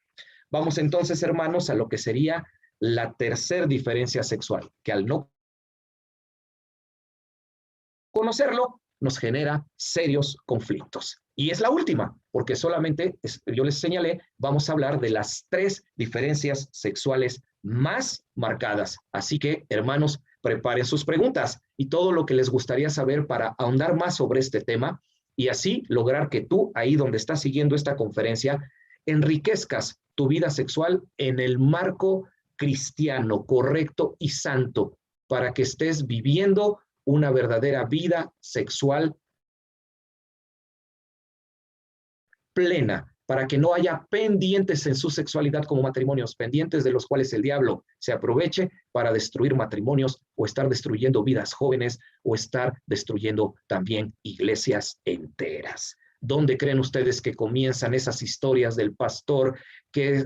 Vamos entonces, hermanos, a lo que sería la tercera diferencia sexual, que al no conocerlo nos genera serios conflictos. Y es la última, porque solamente, yo les señalé, vamos a hablar de las 3 diferencias sexuales más marcadas. Así que, hermanos, preparen sus preguntas y todo lo que les gustaría saber para ahondar más sobre este tema y así lograr que tú, ahí donde estás siguiendo esta conferencia, enriquezcas tu vida sexual en el marco cristiano, correcto y santo, para que estés viviendo una verdadera vida sexual plena, para que no haya pendientes en su sexualidad como matrimonios, pendientes de los cuales el diablo se aproveche para destruir matrimonios o estar destruyendo vidas jóvenes o estar destruyendo también iglesias enteras. ¿Dónde creen ustedes que comienzan esas historias del pastor que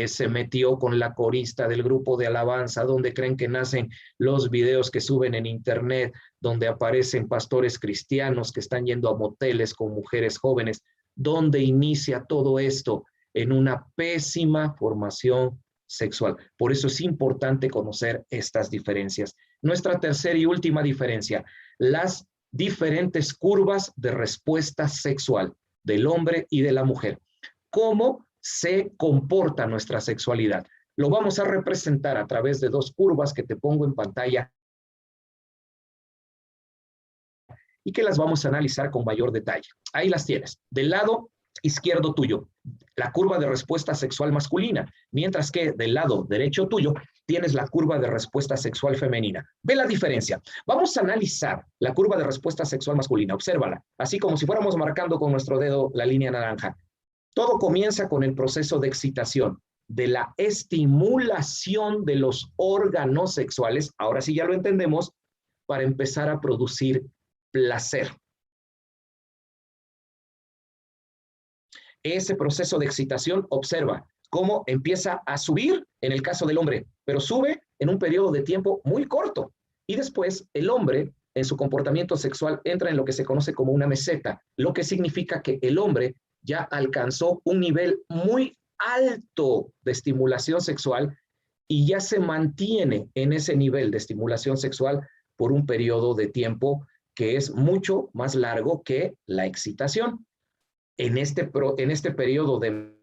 se metió con la corista del grupo de alabanza? ¿Dónde creen que nacen los videos que suben en internet, donde aparecen pastores cristianos que están yendo a moteles con mujeres jóvenes? ¿Dónde inicia todo esto? En una pésima formación sexual. Por eso es importante conocer estas diferencias. Nuestra tercera y última diferencia, las diferentes curvas de respuesta sexual del hombre y de la mujer. ¿Cómo se comporta nuestra sexualidad? Lo vamos a representar a través de dos curvas que te pongo en pantalla y que las vamos a analizar con mayor detalle. Ahí las tienes. Del lado izquierdo tuyo, la curva de respuesta sexual masculina, mientras que del lado derecho tuyo tienes la curva de respuesta sexual femenina. Ve la diferencia. Vamos a analizar la curva de respuesta sexual masculina. Obsérvala, así como si fuéramos marcando con nuestro dedo la línea naranja. Todo comienza con el proceso de excitación, de la estimulación de los órganos sexuales, ahora sí ya lo entendemos, para empezar a producir placer. Ese proceso de excitación, observa cómo empieza a subir en el caso del hombre, pero sube en un periodo de tiempo muy corto. Y después el hombre, en su comportamiento sexual, entra en lo que se conoce como una meseta, lo que significa que el hombre ya alcanzó un nivel muy alto de estimulación sexual y ya se mantiene en ese nivel de estimulación sexual por un periodo de tiempo que es mucho más largo que la excitación. En este periodo de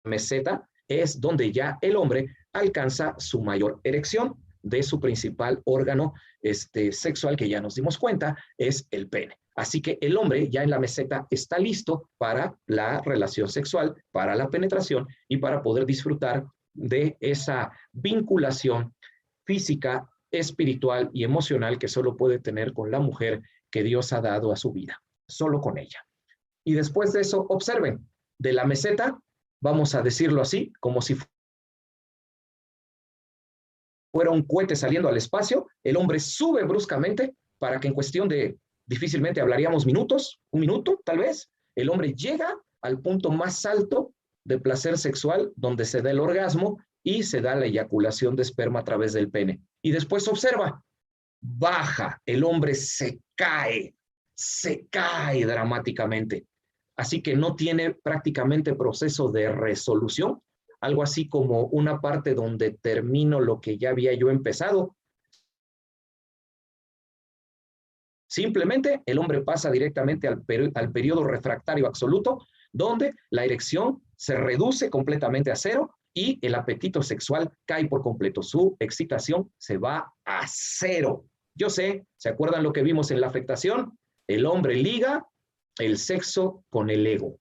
meseta es donde ya el hombre alcanza su mayor erección de su principal órgano sexual, que ya nos dimos cuenta, es el pene. Así que el hombre ya en la meseta está listo para la relación sexual, para la penetración y para poder disfrutar de esa vinculación física, espiritual y emocional que solo puede tener con la mujer que Dios ha dado a su vida. Solo con ella. Y después de eso, observen, de la meseta, vamos a decirlo así, como si fuera un cohete saliendo al espacio, el hombre sube bruscamente para que en cuestión de, difícilmente hablaríamos minutos, un minuto tal vez, el hombre llega al punto más alto de placer sexual donde se da el orgasmo y se da la eyaculación de esperma a través del pene. Y después observa, baja, el hombre se cae dramáticamente. Así que no tiene prácticamente proceso de resolución, algo así como una parte donde termino lo que ya había yo empezado. Simplemente el hombre pasa directamente al periodo refractario absoluto, donde la erección se reduce completamente a cero y el apetito sexual cae por completo. Su excitación se va a cero. Yo sé, ¿se acuerdan lo que vimos en la afectación? El hombre liga el sexo con el ego.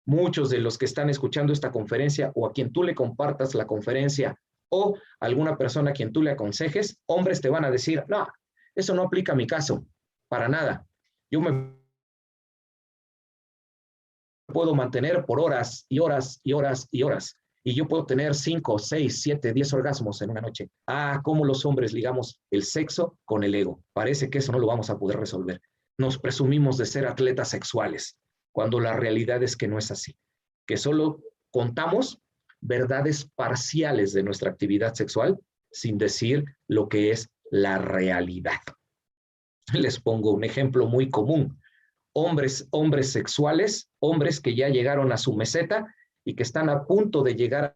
Muchos de los que están escuchando esta conferencia o a quien tú le compartas la conferencia o alguna persona a quien tú le aconsejes, hombres te van a decir, no, eso no aplica a mi caso, para nada. Yo me puedo mantener por horas y horas y horas y horas. Y yo puedo tener 5, 6, 7, 10 orgasmos en una noche. Ah, cómo los hombres ligamos el sexo con el ego. Parece que eso no lo vamos a poder resolver. Nos presumimos de ser atletas sexuales, cuando la realidad es que no es así. Que solo contamos verdades parciales de nuestra actividad sexual sin decir lo que es la realidad. Les pongo un ejemplo muy común. Hombres sexuales, hombres que ya llegaron a su meseta y que están a punto de llegar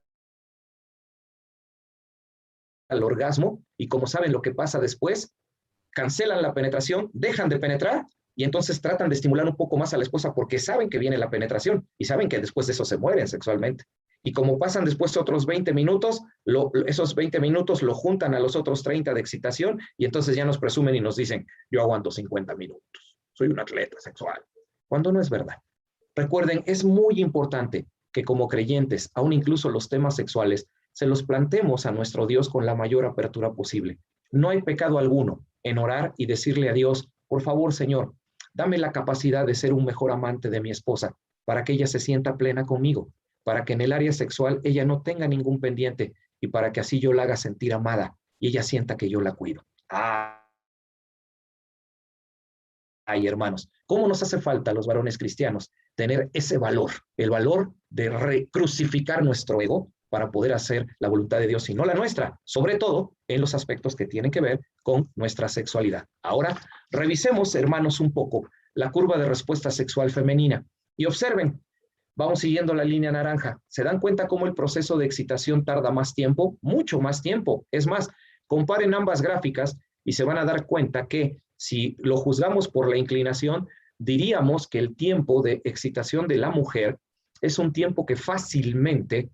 al orgasmo, y como saben lo que pasa después, cancelan la penetración, dejan de penetrar y entonces tratan de estimular un poco más a la esposa porque saben que viene la penetración y saben que después de eso se mueren sexualmente. Y como pasan después otros 20 minutos, esos 20 minutos lo juntan a los otros 30 de excitación y entonces ya nos presumen y nos dicen, yo aguanto 50 minutos, soy un atleta sexual, cuando no es verdad. Recuerden, es muy importante que como creyentes, aún incluso los temas sexuales, se los planteemos a nuestro Dios con la mayor apertura posible. No hay pecado alguno en orar y decirle a Dios, por favor, Señor, dame la capacidad de ser un mejor amante de mi esposa, para que ella se sienta plena conmigo, para que en el área sexual ella no tenga ningún pendiente y para que así yo la haga sentir amada y ella sienta que yo la cuido. Ay, hermanos, ¿cómo nos hace falta a los varones cristianos tener ese valor, el valor de crucificar nuestro ego para poder hacer la voluntad de Dios y no la nuestra, sobre todo en los aspectos que tienen que ver con nuestra sexualidad? Ahora, revisemos, hermanos, un poco la curva de respuesta sexual femenina y observen, vamos siguiendo la línea naranja. ¿Se dan cuenta cómo el proceso de excitación tarda más tiempo? Mucho más tiempo. Es más, comparen ambas gráficas y se van a dar cuenta que si lo juzgamos por la inclinación, diríamos que el tiempo de excitación de la mujer es un tiempo que fácilmente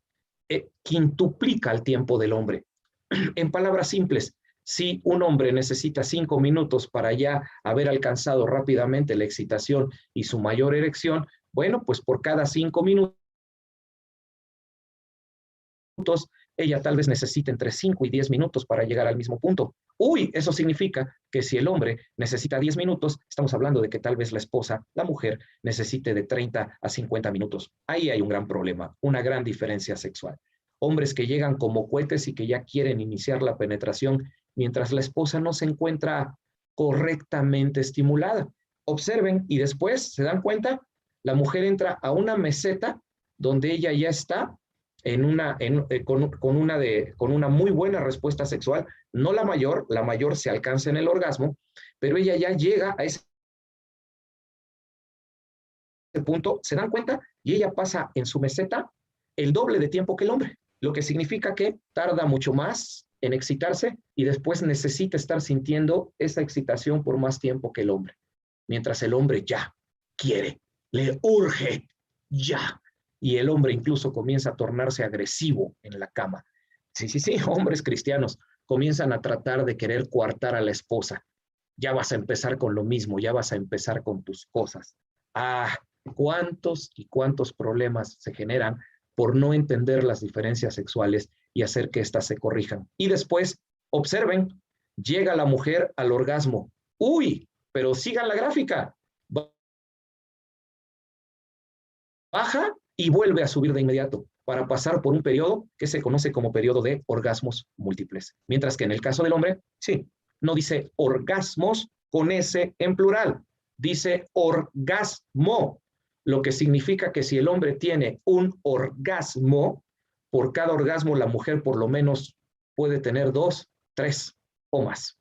quintuplica el tiempo del hombre. En palabras simples, si un hombre necesita 5 minutos para ya haber alcanzado rápidamente la excitación y su mayor erección, bueno, pues por cada 5 minutos, ella tal vez necesite entre 5 y 10 minutos para llegar al mismo punto. Uy, eso significa que si el hombre necesita 10 minutos, estamos hablando de que tal vez la esposa, la mujer, necesite de 30 a 50 minutos. Ahí hay un gran problema, una gran diferencia sexual. Hombres que llegan como cohetes y que ya quieren iniciar la penetración mientras la esposa no se encuentra correctamente estimulada. Observen y después se dan cuenta, la mujer entra a una meseta donde ella ya está con una muy buena respuesta sexual, no la mayor se alcanza en el orgasmo, pero ella ya llega a ese punto, se dan cuenta, y ella pasa en su meseta el doble de tiempo que el hombre, lo que significa que tarda mucho más en excitarse y después necesita estar sintiendo esa excitación por más tiempo que el hombre, mientras el hombre ya quiere, le urge, ya. Y el hombre incluso comienza a tornarse agresivo en la cama. Sí, hombres cristianos comienzan a tratar de querer coartar a la esposa. Ya vas a empezar con lo mismo, ya vas a empezar con tus cosas. ¿Cuántos y cuántos problemas se generan por no entender las diferencias sexuales y hacer que éstas se corrijan? Y después, observen, llega la mujer al orgasmo. ¡Uy! Pero sigan la gráfica. Baja y vuelve a subir de inmediato para pasar por un periodo que se conoce como periodo de orgasmos múltiples. Mientras que en el caso del hombre, sí, no dice orgasmos con S en plural, dice orgasmo, lo que significa que si el hombre tiene un orgasmo, por cada orgasmo la mujer por lo menos puede tener 2, 3 o más.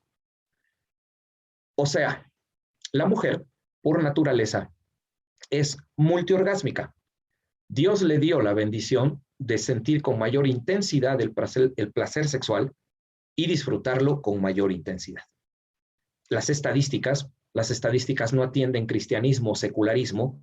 O sea, la mujer, por naturaleza, es multiorgásmica. Dios le dio la bendición de sentir con mayor intensidad el placer sexual y disfrutarlo con mayor intensidad. Las estadísticas no atienden cristianismo o secularismo,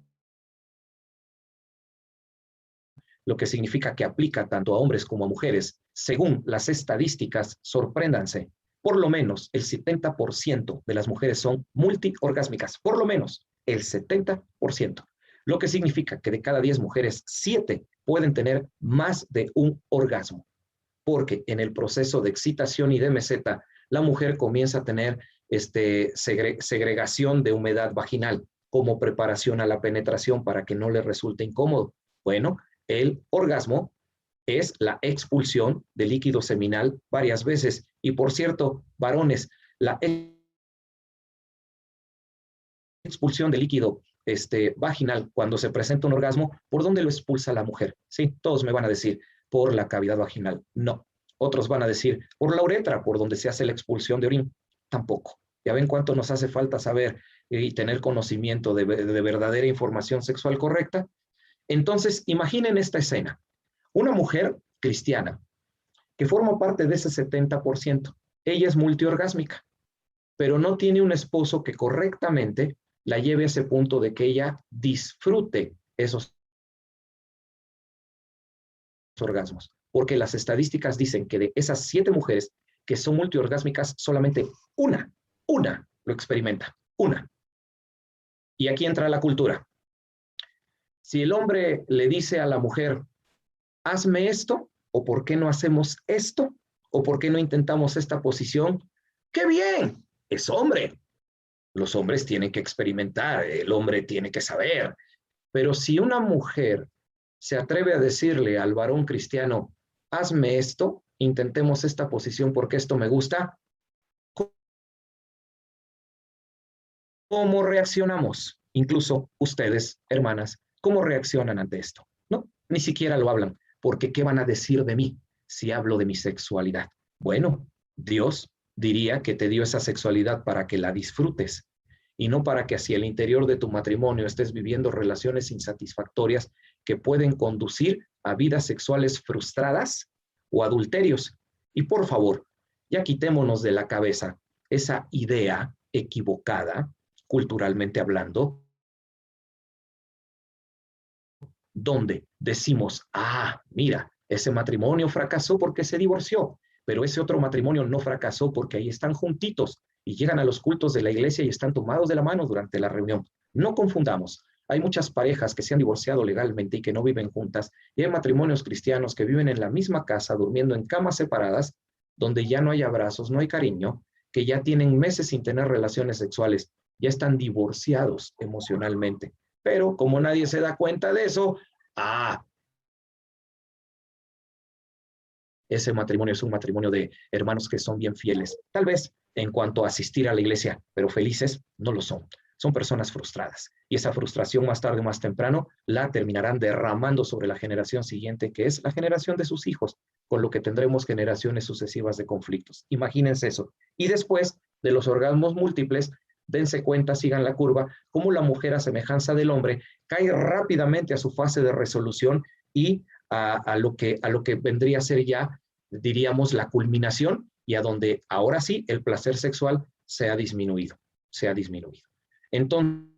lo que significa que aplica tanto a hombres como a mujeres. Según las estadísticas, sorpréndanse, por lo menos el 70% de las mujeres son multiorgásmicas, por lo menos el 70%. Lo que significa que de cada 10 mujeres, 7 pueden tener más de un orgasmo, porque en el proceso de excitación y de meseta, la mujer comienza a tener segregación de humedad vaginal como preparación a la penetración para que no le resulte incómodo. Bueno, el orgasmo es la expulsión de líquido seminal varias veces. Y por cierto, varones, la expulsión de líquido vaginal, cuando se presenta un orgasmo, ¿por dónde lo expulsa la mujer? Sí, todos me van a decir, por la cavidad vaginal. No. Otros van a decir, por la uretra, por donde se hace la expulsión de orina. Tampoco. Ya ven cuánto nos hace falta saber y tener conocimiento de verdadera información sexual correcta. Entonces, imaginen esta escena. Una mujer cristiana que forma parte de ese 70%. Ella es multiorgásmica, pero no tiene un esposo que correctamente la lleve a ese punto de que ella disfrute esos orgasmos. Porque las estadísticas dicen que de esas 7 mujeres que son multiorgásmicas, solamente una lo experimenta. Una. Y aquí entra la cultura. Si el hombre le dice a la mujer, hazme esto, o ¿por qué no hacemos esto? ¿O por qué no intentamos esta posición? ¡Qué bien! Es hombre. Los hombres tienen que experimentar, el hombre tiene que saber. Pero si una mujer se atreve a decirle al varón cristiano, hazme esto, intentemos esta posición porque esto me gusta, ¿Cómo reaccionamos? Incluso ustedes, hermanas, ¿cómo reaccionan ante esto? No, ni siquiera lo hablan, porque ¿qué van a decir de mí si hablo de mi sexualidad? Bueno, Dios diría que te dio esa sexualidad para que la disfrutes y no para que hacia el interior de tu matrimonio estés viviendo relaciones insatisfactorias que pueden conducir a vidas sexuales frustradas o adulterios. Y por favor, ya quitémonos de la cabeza esa idea equivocada, culturalmente hablando, donde decimos, mira, ese matrimonio fracasó porque se divorció, pero ese otro matrimonio no fracasó porque ahí están juntitos y llegan a los cultos de la iglesia y están tomados de la mano durante la reunión. No confundamos. Hay muchas parejas que se han divorciado legalmente y que no viven juntas, y hay matrimonios cristianos que viven en la misma casa, durmiendo en camas separadas, donde ya no hay abrazos, no hay cariño, que ya tienen meses sin tener relaciones sexuales, ya están divorciados emocionalmente. Pero como nadie se da cuenta de eso, ese matrimonio es un matrimonio de hermanos que son bien fieles. Tal vez en cuanto a asistir a la iglesia, pero felices no lo son. Son personas frustradas. Y esa frustración más tarde o más temprano la terminarán derramando sobre la generación siguiente, que es la generación de sus hijos, con lo que tendremos generaciones sucesivas de conflictos. Imagínense eso. Y después de los orgasmos múltiples, dense cuenta, sigan la curva, cómo la mujer a semejanza del hombre cae rápidamente a su fase de resolución y a lo que vendría a ser ya, diríamos, la culminación, y a donde ahora sí el placer sexual se ha disminuido. Entonces,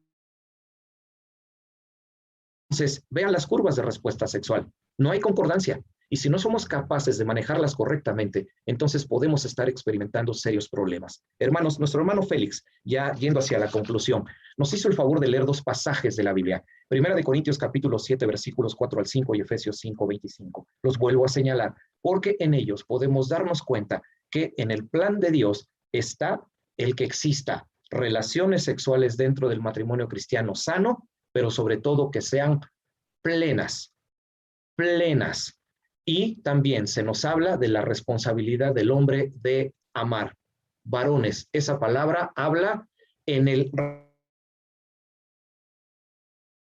vean las curvas de respuesta sexual. No hay concordancia. Y si no somos capaces de manejarlas correctamente, entonces podemos estar experimentando serios problemas. Hermanos, nuestro hermano Félix, ya yendo hacia la conclusión, nos hizo el favor de leer dos pasajes de la Biblia. Primera de Corintios capítulo 7, versículos 4 al 5 y Efesios 5, 25. Los vuelvo a señalar, porque en ellos podemos darnos cuenta que en el plan de Dios está el que exista relaciones sexuales dentro del matrimonio cristiano sano, pero sobre todo que sean plenas. Y también se nos habla de la responsabilidad del hombre de amar. Varones, esa palabra habla en el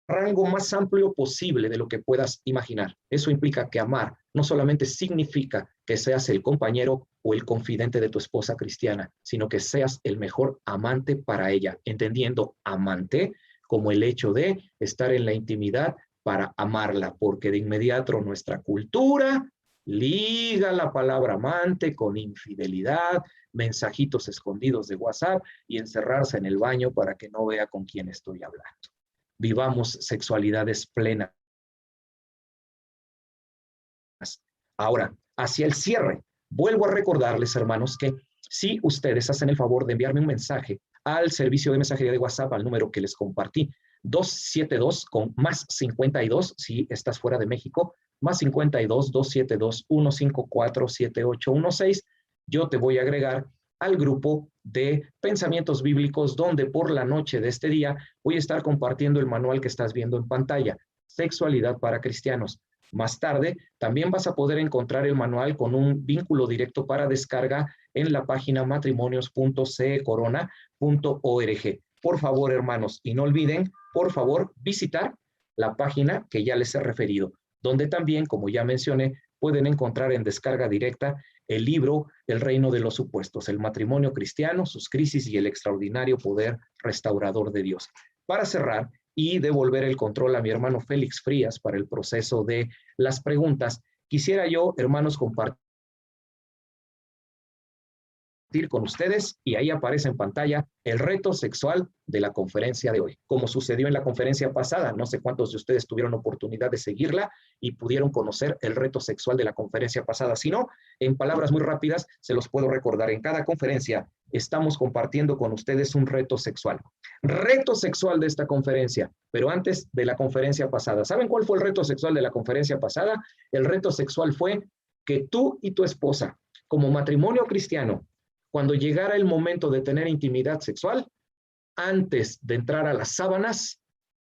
rango más amplio posible de lo que puedas imaginar. Eso implica que amar no solamente significa que seas el compañero o el confidente de tu esposa cristiana, sino que seas el mejor amante para ella, entendiendo amante como el hecho de estar en la intimidad para amarla, porque de inmediato nuestra cultura liga la palabra amante con infidelidad, mensajitos escondidos de WhatsApp y encerrarse en el baño para que no vea con quién estoy hablando. Vivamos sexualidades plenas. Ahora, hacia el cierre, vuelvo a recordarles, hermanos, que si ustedes hacen el favor de enviarme un mensaje al servicio de mensajería de WhatsApp, al número que les compartí, 272 con más 52, si estás fuera de México, más 52 272 154 7816, yo te voy a agregar al grupo de pensamientos bíblicos, donde por la noche de este día voy a estar compartiendo el manual que estás viendo en pantalla, Sexualidad para Cristianos. Más tarde, también vas a poder encontrar el manual con un vínculo directo para descarga en la página matrimonios.cecorona.org. Por favor, hermanos, y no olviden, por favor, visitar la página que ya les he referido, donde también, como ya mencioné, pueden encontrar en descarga directa el libro El reino de los supuestos, el matrimonio cristiano, sus crisis y el extraordinario poder restaurador de Dios. Para cerrar y devolver el control a mi hermano Félix Frías para el proceso de las preguntas, quisiera yo, hermanos, compartir con ustedes, y ahí aparece en pantalla el reto sexual de la conferencia de hoy. Como sucedió en la conferencia pasada, no sé cuántos de ustedes tuvieron oportunidad de seguirla y pudieron conocer el reto sexual de la conferencia pasada. Si no, en palabras muy rápidas, se los puedo recordar. En cada conferencia estamos compartiendo con ustedes un reto sexual. Reto sexual de esta conferencia, pero antes de la conferencia pasada. ¿Saben cuál fue el reto sexual de la conferencia pasada? El reto sexual fue que tú y tu esposa, como matrimonio cristiano, cuando llegara el momento de tener intimidad sexual, antes de entrar a las sábanas,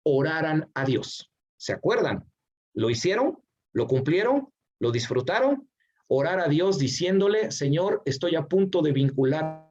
oraran a Dios. ¿Se acuerdan? ¿Lo hicieron? ¿Lo cumplieron? ¿Lo disfrutaron? Orar a Dios diciéndole, Señor, estoy a punto de vincular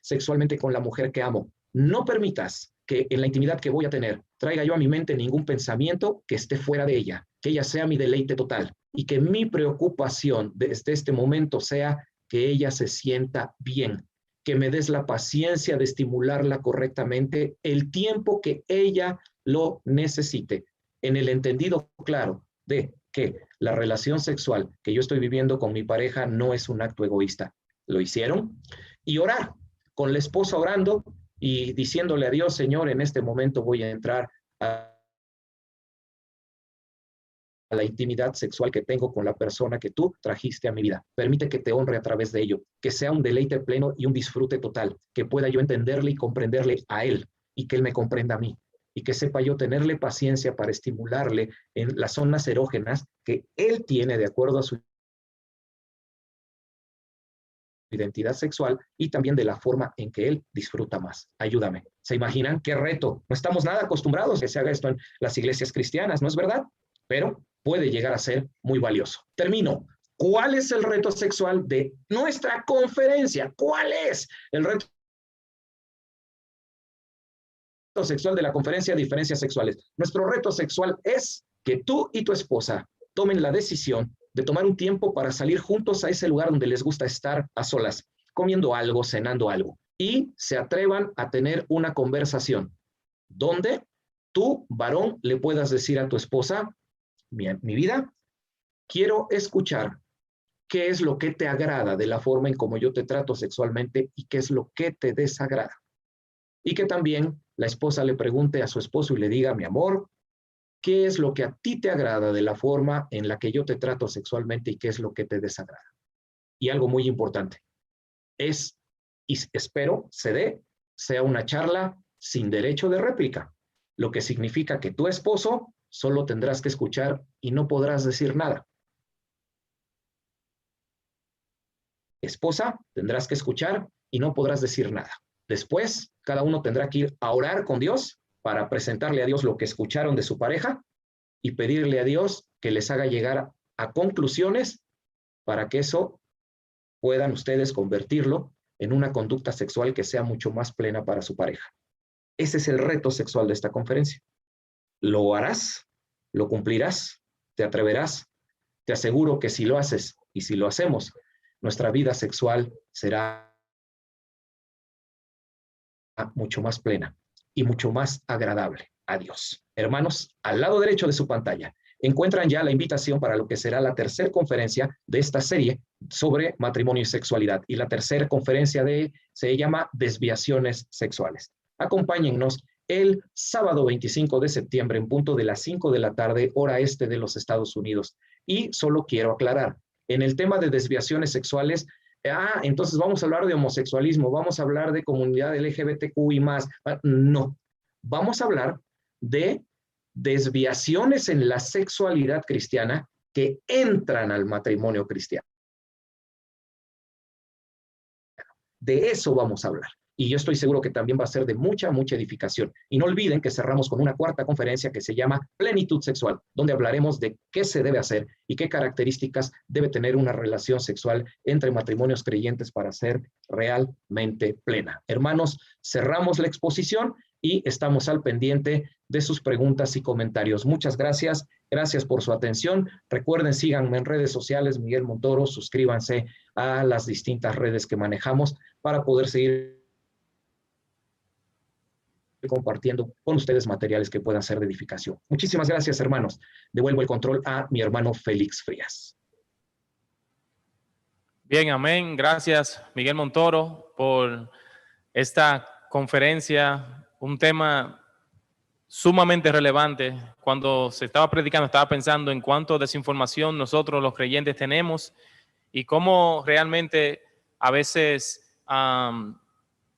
sexualmente con la mujer que amo. No permitas que en la intimidad que voy a tener traiga yo a mi mente ningún pensamiento que esté fuera de ella, que ella sea mi deleite total y que mi preocupación desde este momento sea que ella se sienta bien, que me des la paciencia de estimularla correctamente el tiempo que ella lo necesite, en el entendido claro de que la relación sexual que yo estoy viviendo con mi pareja no es un acto egoísta. ¿Lo hicieron? Y orar, con la esposa orando y diciéndole a Dios, Señor, en este momento voy a entrar a la intimidad sexual que tengo con la persona que tú trajiste a mi vida. Permite que te honre a través de ello, que sea un deleite pleno y un disfrute total, que pueda yo entenderle y comprenderle a él y que él me comprenda a mí y que sepa yo tenerle paciencia para estimularle en las zonas erógenas que él tiene de acuerdo a su identidad sexual y también de la forma en que él disfruta más. Ayúdame. ¿Se imaginan qué reto? No estamos nada acostumbrados a que se haga esto en las iglesias cristianas, ¿no es verdad? Pero puede llegar a ser muy valioso. Termino. ¿Cuál es el reto sexual de nuestra conferencia? ¿Cuál es el reto sexual de la conferencia de diferencias sexuales? Nuestro reto sexual es que tú y tu esposa tomen la decisión de tomar un tiempo para salir juntos a ese lugar donde les gusta estar a solas, comiendo algo, cenando algo, y se atrevan a tener una conversación donde tú, varón, le puedas decir a tu esposa, mi vida, quiero escuchar qué es lo que te agrada de la forma en cómo yo te trato sexualmente y qué es lo que te desagrada. Y que también la esposa le pregunte a su esposo y le diga, mi amor, ¿qué es lo que a ti te agrada de la forma en la que yo te trato sexualmente y qué es lo que te desagrada? Y algo muy importante es, y espero se dé, sea una charla sin derecho de réplica, lo que significa que tu esposo solo tendrás que escuchar y no podrás decir nada. Esposa, tendrás que escuchar y no podrás decir nada. Después, cada uno tendrá que ir a orar con Dios para presentarle a Dios lo que escucharon de su pareja y pedirle a Dios que les haga llegar a conclusiones para que eso puedan ustedes convertirlo en una conducta sexual que sea mucho más plena para su pareja. Ese es el reto sexual de esta conferencia. ¿Lo harás? ¿Lo cumplirás? ¿Te atreverás? Te aseguro que si lo haces y si lo hacemos, nuestra vida sexual será mucho más plena y mucho más agradable a Dios. Hermanos, al lado derecho de su pantalla encuentran ya la invitación para lo que será la tercera conferencia de esta serie sobre matrimonio y sexualidad. Y la tercera conferencia se llama Desviaciones Sexuales. Acompáñennos el sábado 25 de septiembre en punto de las 5 de la tarde, hora este de los Estados Unidos. Y solo quiero aclarar, en el tema de desviaciones sexuales, entonces vamos a hablar de homosexualismo, vamos a hablar de comunidad LGBTQ y más. No, vamos a hablar de desviaciones en la sexualidad cristiana que entran al matrimonio cristiano. De eso vamos a hablar. Y yo estoy seguro que también va a ser de mucha edificación. Y no olviden que cerramos con una cuarta conferencia que se llama Plenitud Sexual, donde hablaremos de qué se debe hacer y qué características debe tener una relación sexual entre matrimonios creyentes para ser realmente plena. Hermanos, cerramos la exposición y estamos al pendiente de sus preguntas y comentarios. Muchas gracias. Gracias por su atención. Recuerden, síganme en redes sociales, Miguel Montoro, suscríbanse a las distintas redes que manejamos para poder seguir compartiendo con ustedes materiales que puedan ser de edificación. Muchísimas gracias, hermanos. Devuelvo el control a mi hermano Félix Frías. Bien, amén. Gracias, Miguel Montoro, por esta conferencia, un tema sumamente relevante. Cuando se estaba predicando, estaba pensando en cuánto desinformación nosotros los creyentes tenemos y cómo realmente a veces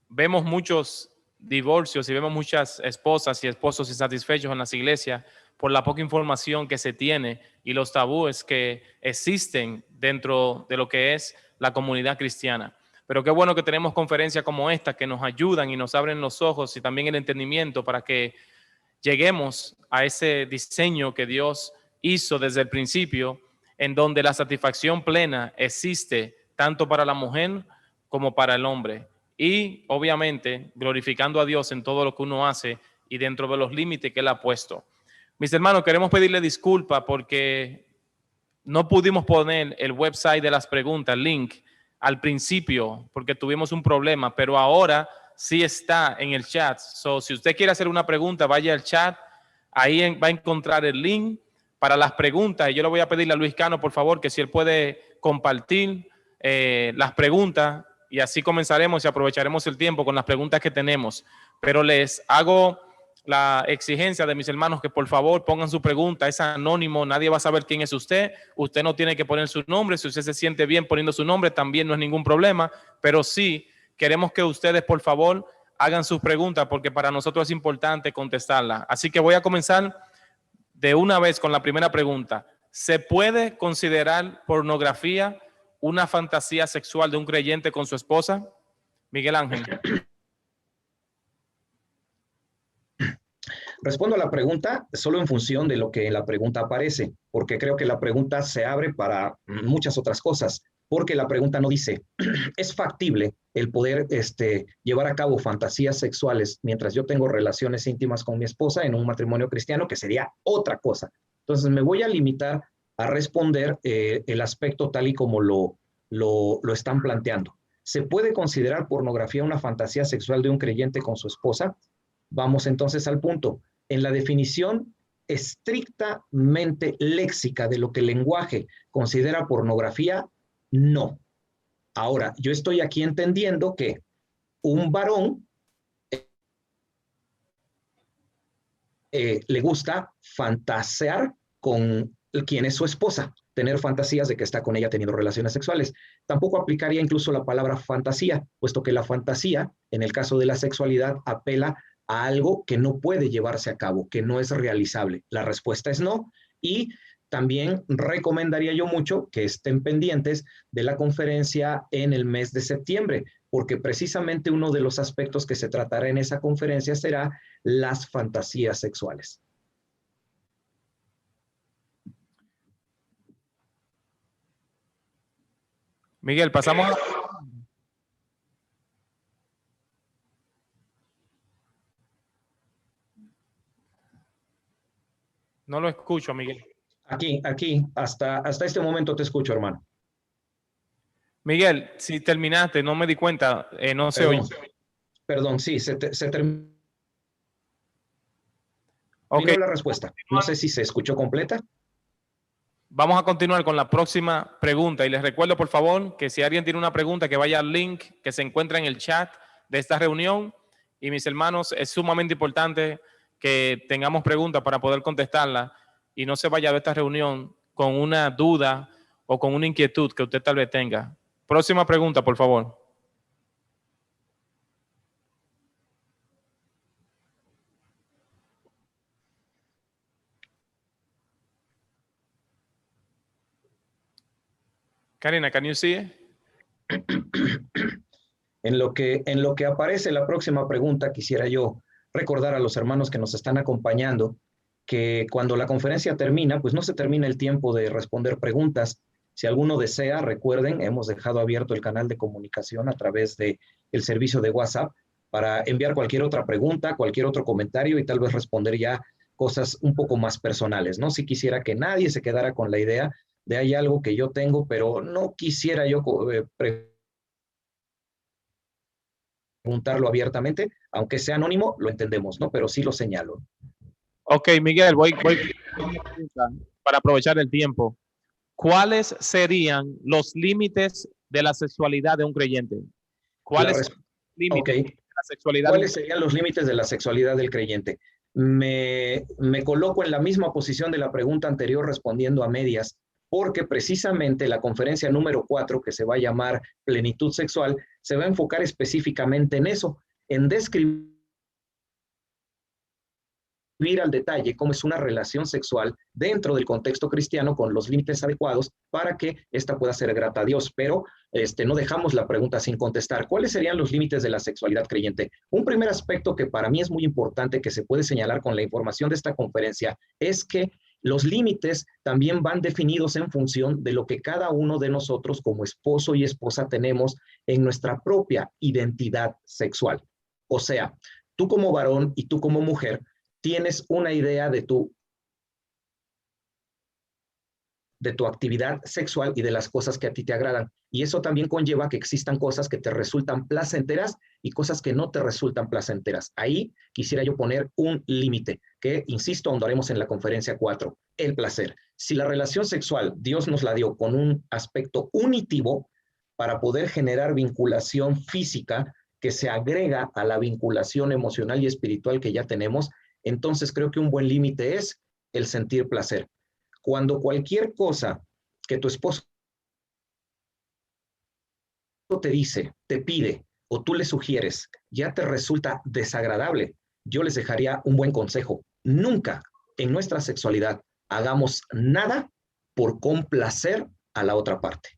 vemos muchos divorcios y vemos muchas esposas y esposos insatisfechos en las iglesias por la poca información que se tiene y los tabúes que existen dentro de lo que es la comunidad cristiana. Pero qué bueno que tenemos conferencias como esta que nos ayudan y nos abren los ojos y también el entendimiento para que lleguemos a ese diseño que Dios hizo desde el principio, en donde la satisfacción plena existe tanto para la mujer como para el hombre. y obviamente glorificando a Dios en todo lo que uno hace y dentro de los límites que Él ha puesto. Mis hermanos, queremos pedirle disculpas porque no pudimos poner el website de las preguntas, el link, al principio porque tuvimos un problema, pero ahora sí está en el chat. So, si usted quiere hacer una pregunta, vaya al chat, ahí va a encontrar el link para las preguntas. Y yo le voy a pedirle a Luis Cano, por favor, que si él puede compartir las preguntas, y así comenzaremos y aprovecharemos el tiempo con las preguntas que tenemos. Pero les hago la exigencia de mis hermanos que por favor pongan su pregunta, es anónimo, nadie va a saber quién es usted no tiene que poner su nombre, si usted se siente bien poniendo su nombre también no es ningún problema, pero sí queremos que ustedes por favor hagan sus preguntas porque para nosotros es importante contestarlas. Así que voy a comenzar de una vez con la primera pregunta. ¿Se puede considerar pornografía una fantasía sexual de un creyente con su esposa? Miguel Ángel. Respondo a la pregunta solo en función de lo que en la pregunta aparece, porque creo que la pregunta se abre para muchas otras cosas, porque la pregunta no dice, ¿es factible el poder llevar a cabo fantasías sexuales mientras yo tengo relaciones íntimas con mi esposa en un matrimonio cristiano? Que sería otra cosa. Entonces me voy a limitar a responder el aspecto tal y como lo están planteando. ¿Se puede considerar pornografía una fantasía sexual de un creyente con su esposa? Vamos entonces al punto. En la definición estrictamente léxica de lo que el lenguaje considera pornografía, no. Ahora, yo estoy aquí entendiendo que un varón le gusta fantasear con quien es su esposa, tener fantasías de que está con ella teniendo relaciones sexuales. Tampoco aplicaría incluso la palabra fantasía, puesto que la fantasía, en el caso de la sexualidad, apela a algo que no puede llevarse a cabo, que no es realizable. La respuesta es no. Y también recomendaría yo mucho que estén pendientes de la conferencia en el mes de septiembre, porque precisamente uno de los aspectos que se tratará en esa conferencia será las fantasías sexuales. Miguel, pasamos a... No lo escucho, Miguel. Aquí, hasta este momento te escucho, hermano. Miguel, si terminaste, no me di cuenta, no se oye. Perdón, sí, se terminó la respuesta. No sé si se escuchó completa. Vamos a continuar con la próxima pregunta y les recuerdo por favor que si alguien tiene una pregunta que vaya al link que se encuentra en el chat de esta reunión y mis hermanos es sumamente importante que tengamos preguntas para poder contestarlas y no se vaya de esta reunión con una duda o con una inquietud que usted tal vez tenga. Próxima pregunta, por favor. Karina, can you see it? En lo que aparece la próxima pregunta, quisiera yo recordar a los hermanos que nos están acompañando que cuando la conferencia termina, pues no se termina el tiempo de responder preguntas. Si alguno desea, recuerden, hemos dejado abierto el canal de comunicación a través del servicio de WhatsApp para enviar cualquier otra pregunta, cualquier otro comentario y tal vez responder ya cosas un poco más personales, ¿no? Si quisiera que nadie se quedara con la idea de hay algo que yo tengo, pero no quisiera yo preguntarlo abiertamente, aunque sea anónimo, lo entendemos, ¿no? Pero sí lo señalo. Ok, Miguel, voy para aprovechar el tiempo. ¿Cuáles serían los límites de la sexualidad de un creyente? ¿Cuáles serían los límites de la sexualidad del creyente? Me coloco en la misma posición de la pregunta anterior respondiendo a medias, porque precisamente la conferencia número 4, que se va a llamar Plenitud Sexual, se va a enfocar específicamente en eso, en describir al detalle cómo es una relación sexual dentro del contexto cristiano con los límites adecuados para que ésta pueda ser grata a Dios. Pero no dejamos la pregunta sin contestar. ¿Cuáles serían los límites de la sexualidad creyente? Un primer aspecto que para mí es muy importante que se puede señalar con la información de esta conferencia es que Los límites también van definidos en función de lo que cada uno de nosotros como esposo y esposa tenemos en nuestra propia identidad sexual. O sea, tú como varón y tú como mujer tienes una idea de tu actividad sexual y de las cosas que a ti te agradan. Y eso también conlleva que existan cosas que te resultan placenteras y cosas que no te resultan placenteras. Ahí quisiera yo poner un límite, que, insisto, ahondaremos en la conferencia 4, el placer. Si la relación sexual Dios nos la dio con un aspecto unitivo para poder generar vinculación física que se agrega a la vinculación emocional y espiritual que ya tenemos, entonces creo que un buen límite es el sentir placer. Cuando cualquier cosa que tu esposo te dice, te pide o tú le sugieres ya te resulta desagradable, yo les dejaría un buen consejo. Nunca en nuestra sexualidad hagamos nada por complacer a la otra parte.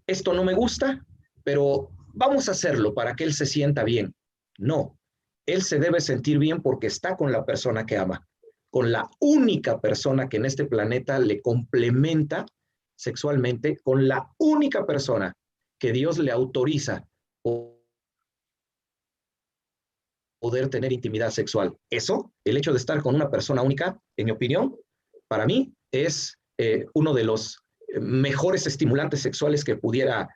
Esto no me gusta, pero vamos a hacerlo para que él se sienta bien. No, él se debe sentir bien porque está con la persona que ama, con la única persona que en este planeta le complementa sexualmente, con la única persona que Dios le autoriza poder tener intimidad sexual. Eso, el hecho de estar con una persona única, en mi opinión, para mí es uno de los mejores estimulantes sexuales que pudiera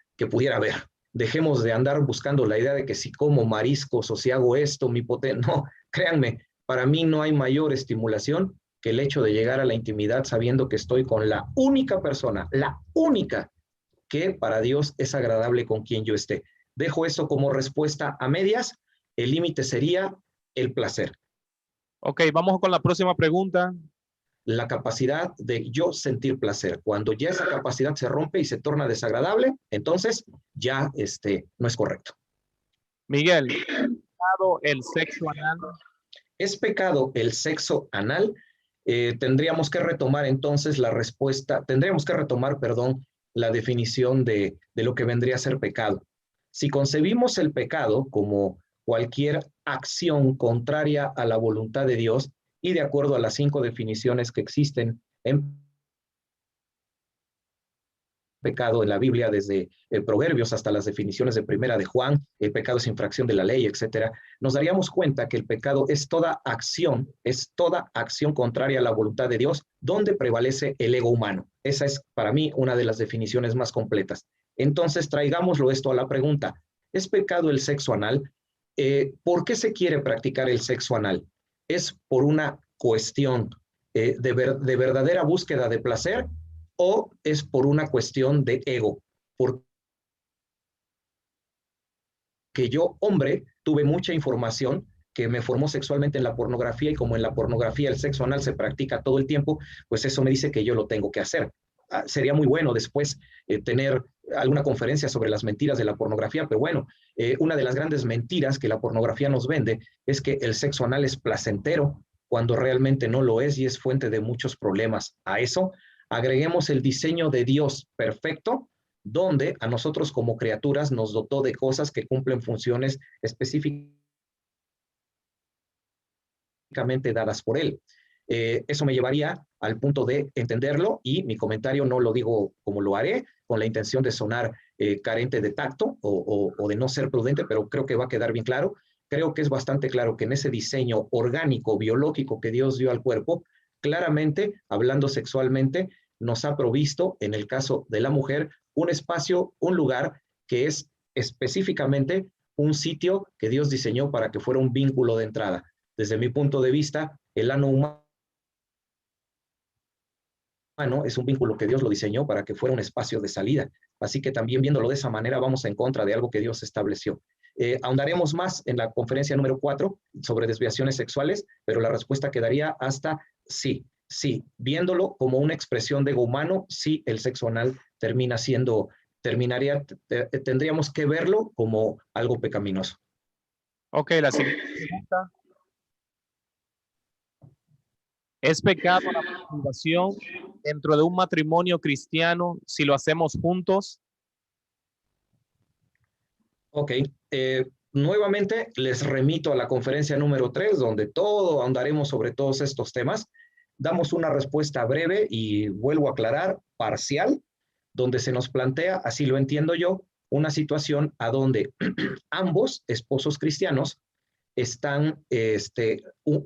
haber. Dejemos de andar buscando la idea de que si como mariscos o si hago esto, mi potencia. No, créanme, para mí no hay mayor estimulación que el hecho de llegar a la intimidad sabiendo que estoy con la única persona, la única que para Dios es agradable con quien yo esté. Dejo eso como respuesta a medias. El límite sería el placer. Ok, vamos con la próxima pregunta. La capacidad de yo sentir placer. Cuando ya esa capacidad se rompe y se torna desagradable, entonces ya no es correcto. Miguel, ¿el sexo anal? ¿Es pecado el sexo anal? Tendríamos que retomar entonces la respuesta, perdón, la definición de lo que vendría a ser pecado. Si concebimos el pecado como cualquier acción contraria a la voluntad de Dios y de acuerdo a las 5 definiciones que existen en pecado en la Biblia, desde Proverbios hasta las definiciones de Primera de Juan, el pecado es infracción de la ley, etcétera, nos daríamos cuenta que el pecado es toda acción contraria a la voluntad de Dios, donde prevalece el ego humano. Esa es para mí una de las definiciones más completas. Entonces, traigámoslo esto a la pregunta, ¿es pecado el sexo anal? ¿Por qué se quiere practicar el sexo anal? ¿Es por una cuestión de verdadera búsqueda de placer o es por una cuestión de ego? Porque yo, hombre, tuve mucha información que me formó sexualmente en la pornografía y como en la pornografía el sexo anal se practica todo el tiempo, pues eso me dice que yo lo tengo que hacer. Sería muy bueno después tener alguna conferencia sobre las mentiras de la pornografía, pero bueno, una de las grandes mentiras que la pornografía nos vende es que el sexo anal es placentero, cuando realmente no lo es y es fuente de muchos problemas. A eso agreguemos el diseño de Dios perfecto, donde a nosotros como criaturas nos dotó de cosas que cumplen funciones específicamente dadas por Él. Eso me llevaría al punto de entenderlo y mi comentario no lo digo como lo haré, con la intención de sonar carente de tacto o de no ser prudente, pero creo que va a quedar bien claro. Creo que es bastante claro que en ese diseño orgánico, biológico que Dios dio al cuerpo, claramente, hablando sexualmente, nos ha provisto, en el caso de la mujer, un espacio, un lugar que es específicamente un sitio que Dios diseñó para que fuera un vínculo de entrada. Desde mi punto de vista, el ano humano es un vínculo que Dios lo diseñó para que fuera un espacio de salida. Así que también viéndolo de esa manera vamos en contra de algo que Dios estableció. Ahondaremos más en la conferencia número 4 sobre desviaciones sexuales, pero la respuesta quedaría hasta sí. Sí, viéndolo como una expresión de ego humano, sí, el sexo anal tendríamos que verlo como algo pecaminoso. Ok, la siguiente pregunta. ¿Es pecado la masturbación dentro de un matrimonio cristiano si lo hacemos juntos? Ok, nuevamente les remito a la conferencia número 3, donde ahondaremos sobre todos estos temas. damos una respuesta breve y vuelvo a aclarar, parcial, donde se nos plantea, así lo entiendo yo, una situación a donde ambos esposos cristianos están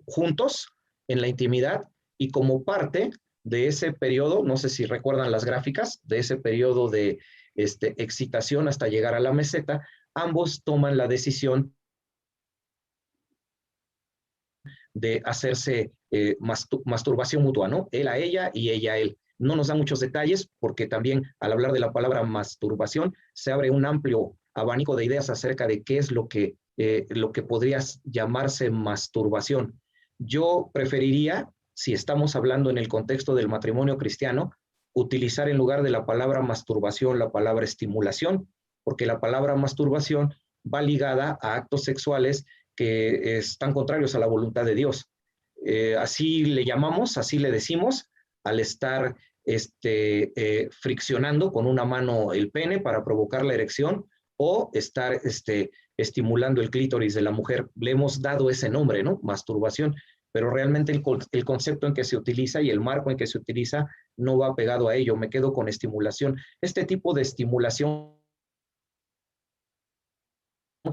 juntos en la intimidad y como parte de ese periodo, no sé si recuerdan las gráficas, de ese periodo de excitación hasta llegar a la meseta, ambos toman la decisión de hacerse masturbación mutua, ¿no? Él a ella y ella a él. No nos da muchos detalles porque también al hablar de la palabra masturbación se abre un amplio abanico de ideas acerca de qué es lo que podría llamarse masturbación. Yo preferiría, si estamos hablando en el contexto del matrimonio cristiano, utilizar en lugar de la palabra masturbación la palabra estimulación, porque la palabra masturbación va ligada a actos sexuales que están contrarios a la voluntad de Dios. Así le llamamos, así le decimos, al estar friccionando con una mano el pene para provocar la erección o estar estimulando el clítoris de la mujer. Le hemos dado ese nombre, ¿no? Masturbación, pero realmente el concepto en que se utiliza y el marco en que se utiliza no va pegado a ello. Me quedo con estimulación. Este tipo de estimulación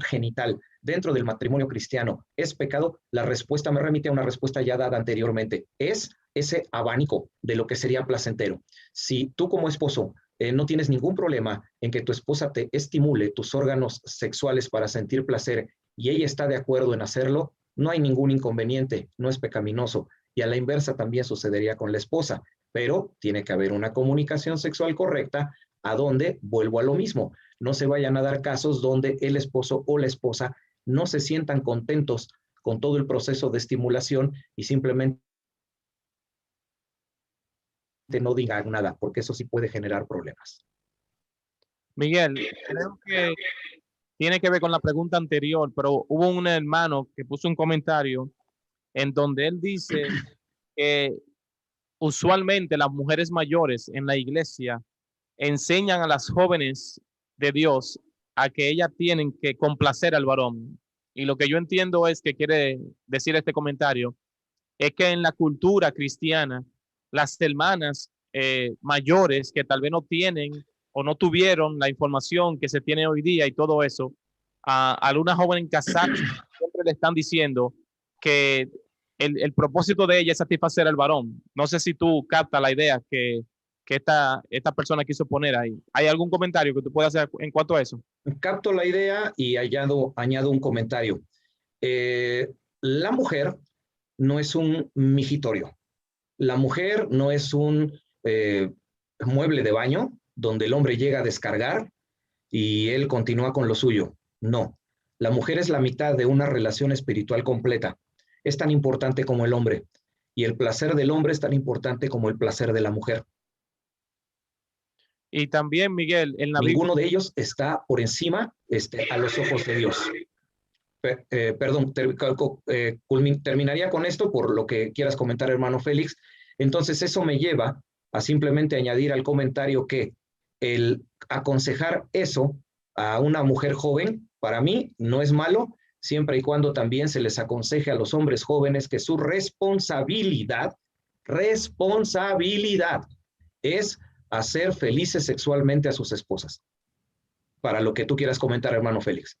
genital dentro del matrimonio cristiano es pecado, la respuesta me remite a una respuesta ya dada anteriormente. Es ese abanico de lo que sería placentero. Si tú como esposo no tienes ningún problema en que tu esposa te estimule tus órganos sexuales para sentir placer y ella está de acuerdo en hacerlo, no hay ningún inconveniente, no es pecaminoso. Y a la inversa también sucedería con la esposa, pero tiene que haber una comunicación sexual correcta a donde vuelvo a lo mismo. No se vayan a dar casos donde el esposo o la esposa no se sientan contentos con todo el proceso de estimulación y simplemente no digan nada, porque eso sí puede generar problemas. Miguel, creo que tiene que ver con la pregunta anterior, pero hubo un hermano que puso un comentario en donde él dice que usualmente las mujeres mayores en la iglesia enseñan a las jóvenes de Dios a que ellas tienen que complacer al varón. Y lo que yo entiendo es que quiere decir este comentario, es que en la cultura cristiana, las hermanas mayores que tal vez no tienen o no tuvieron la información que se tiene hoy día y todo eso, a una joven casada siempre le están diciendo que el propósito de ella es satisfacer al varón. No sé si tú captas la idea que esta persona quiso poner ahí. ¿Hay algún comentario que tú puedas hacer en cuanto a eso? Capto la idea y añado un comentario. La mujer no es un migitorio. La mujer no es un mueble de baño donde el hombre llega a descargar y él continúa con lo suyo. No, la mujer es la mitad de una relación espiritual completa. Es tan importante como el hombre y el placer del hombre es tan importante como el placer de la mujer. Y también, Miguel, en la Ninguno de ellos está por encima a los ojos de Dios. Perdón, terminaría con esto por lo que quieras comentar, hermano Félix. Entonces, eso me lleva a simplemente añadir al comentario que el aconsejar eso a una mujer joven, para mí, no es malo, siempre y cuando también se les aconseje a los hombres jóvenes que su responsabilidad es hacer felices sexualmente a sus esposas. Para lo que tú quieras comentar, hermano Félix.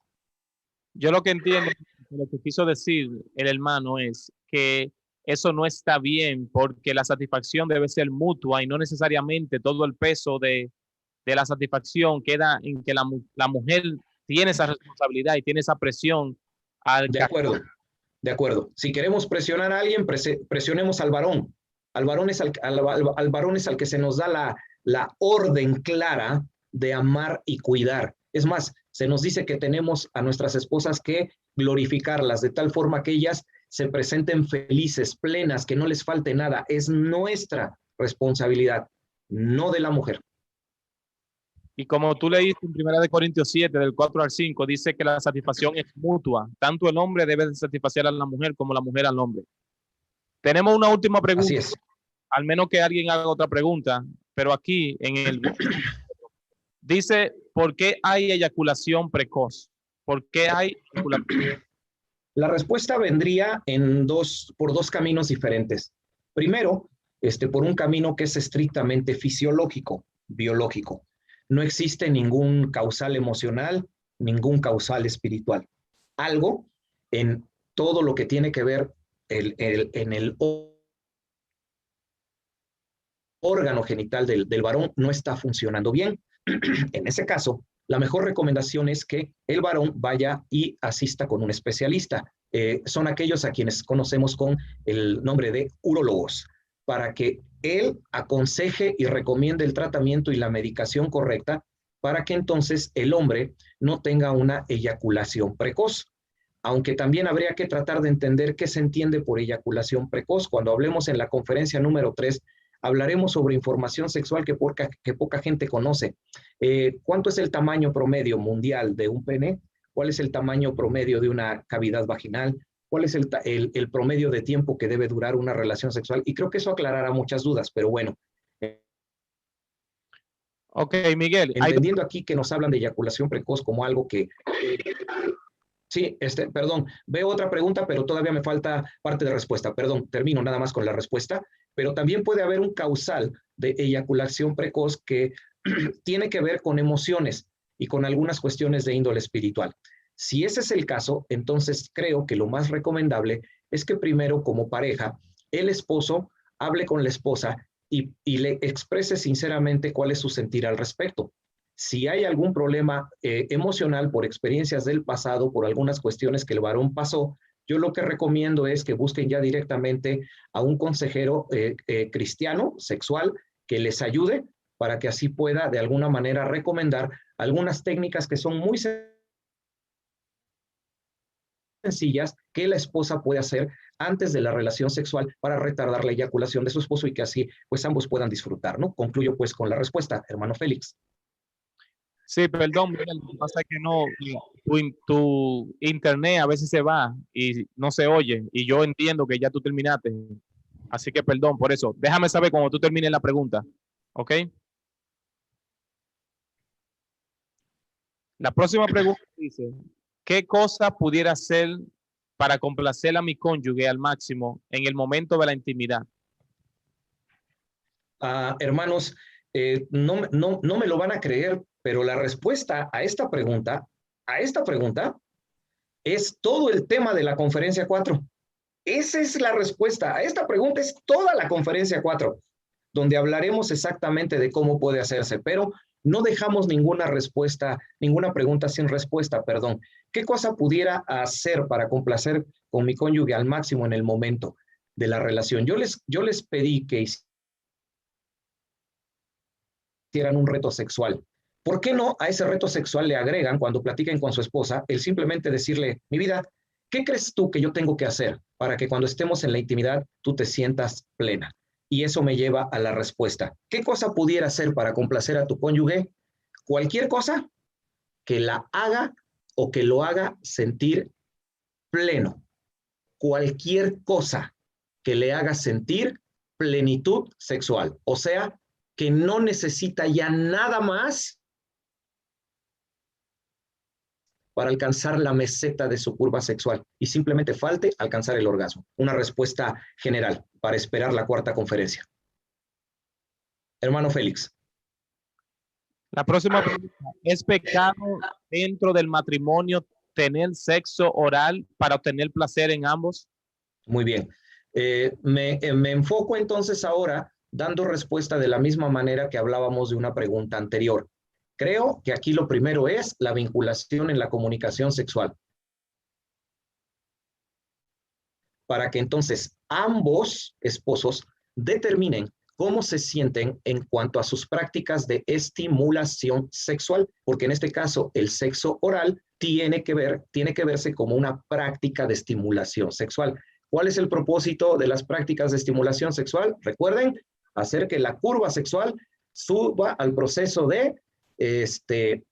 Yo lo que entiendo, lo que quiso decir el hermano es que eso no está bien porque la satisfacción debe ser mutua y no necesariamente todo el peso de la satisfacción queda en que la mujer tiene esa responsabilidad y tiene esa presión. De acuerdo. Si queremos presionar a alguien, presionemos al varón. Al varón es al que se nos da la orden clara de amar y cuidar. Es más, se nos dice que tenemos a nuestras esposas que glorificarlas de tal forma que ellas se presenten felices, plenas, que no les falte nada. Es nuestra responsabilidad, no de la mujer. Y como tú leíste en 1 Corintios 7, del 4 al 5, dice que la satisfacción es mutua. Tanto el hombre debe satisfacer a la mujer como la mujer al hombre. Tenemos una última pregunta. Así es. Al menos que alguien haga otra pregunta, pero aquí en el dice, ¿por qué hay eyaculación precoz? ¿Por qué hay eyaculación? La respuesta vendría por dos caminos diferentes. Primero, por un camino que es estrictamente fisiológico, biológico. No existe ningún causal emocional, ningún causal espiritual. Algo en todo lo que tiene que ver en el órgano genital del varón no está funcionando bien. En ese caso, la mejor recomendación es que el varón vaya y asista con un especialista. Son aquellos a quienes conocemos con el nombre de urólogos, para que él aconseje y recomiende el tratamiento y la medicación correcta para que entonces el hombre no tenga una eyaculación precoz. Aunque también habría que tratar de entender qué se entiende por eyaculación precoz. Cuando hablemos en la conferencia número 3, hablaremos sobre información sexual que poca gente conoce. ¿Cuánto es el tamaño promedio mundial de un pene? ¿Cuál es el tamaño promedio de una cavidad vaginal? ¿Cuál es el promedio de tiempo que debe durar una relación sexual? Y creo que eso aclarará muchas dudas, pero bueno. Ok, Miguel. Entendiendo aquí que nos hablan de eyaculación precoz como algo que... Sí, perdón, veo otra pregunta, pero todavía me falta parte de respuesta. Perdón, termino nada más con la respuesta. Pero también puede haber un causal de eyaculación precoz que tiene que ver con emociones y con algunas cuestiones de índole espiritual. Si ese es el caso, entonces creo que lo más recomendable es que primero, como pareja, el esposo hable con la esposa y le exprese sinceramente cuál es su sentir al respecto. Si hay algún problema emocional por experiencias del pasado, por algunas cuestiones que el varón pasó, yo lo que recomiendo es que busquen ya directamente a un consejero cristiano, sexual, que les ayude para que así pueda de alguna manera recomendar algunas técnicas que son muy sencillas que la esposa puede hacer antes de la relación sexual para retardar la eyaculación de su esposo y que así pues ambos puedan disfrutar, ¿no? Concluyo pues con la respuesta, hermano Félix. Sí, perdón, Miguel, lo que pasa es que no, tu internet a veces se va y no se oye, y yo entiendo que ya tú terminaste, así que perdón por eso. Déjame saber cuando tú termines la pregunta, ¿ok? La próxima pregunta dice, ¿qué cosa pudiera hacer para complacer a mi cónyuge al máximo en el momento de la intimidad? Hermanos, no me lo van a creer, pero la respuesta a esta pregunta es todo el tema de la conferencia 4. Esa es la respuesta. A esta pregunta es toda la conferencia 4, donde hablaremos exactamente de cómo puede hacerse, pero no dejamos ninguna pregunta sin respuesta, perdón. ¿Qué cosa pudiera hacer para complacer con mi cónyuge al máximo en el momento de la relación? Yo les pedí que hicieran un reto sexual. ¿Por qué no a ese reto sexual le agregan, cuando platiquen con su esposa, el simplemente decirle, mi vida, ¿qué crees tú que yo tengo que hacer para que cuando estemos en la intimidad tú te sientas plena? Y eso me lleva a la respuesta. ¿Qué cosa pudiera hacer para complacer a tu cónyuge? Cualquier cosa que la haga o que lo haga sentir pleno. Cualquier cosa que le haga sentir plenitud sexual. O sea, que no necesita ya nada más para alcanzar la meseta de su curva sexual y simplemente falte alcanzar el orgasmo. Una respuesta general para esperar la cuarta conferencia. Hermano Félix. La próxima pregunta, ¿es pecado dentro del matrimonio tener sexo oral para obtener placer en ambos? Muy bien. Me enfoco entonces ahora dando respuesta de la misma manera que hablábamos de una pregunta anterior. Creo que aquí lo primero es la vinculación en la comunicación sexual. Para que entonces ambos esposos determinen cómo se sienten en cuanto a sus prácticas de estimulación sexual, porque en este caso el sexo oral tiene que verse como una práctica de estimulación sexual. ¿Cuál es el propósito de las prácticas de estimulación sexual? Recuerden, hacer que la curva sexual suba al proceso de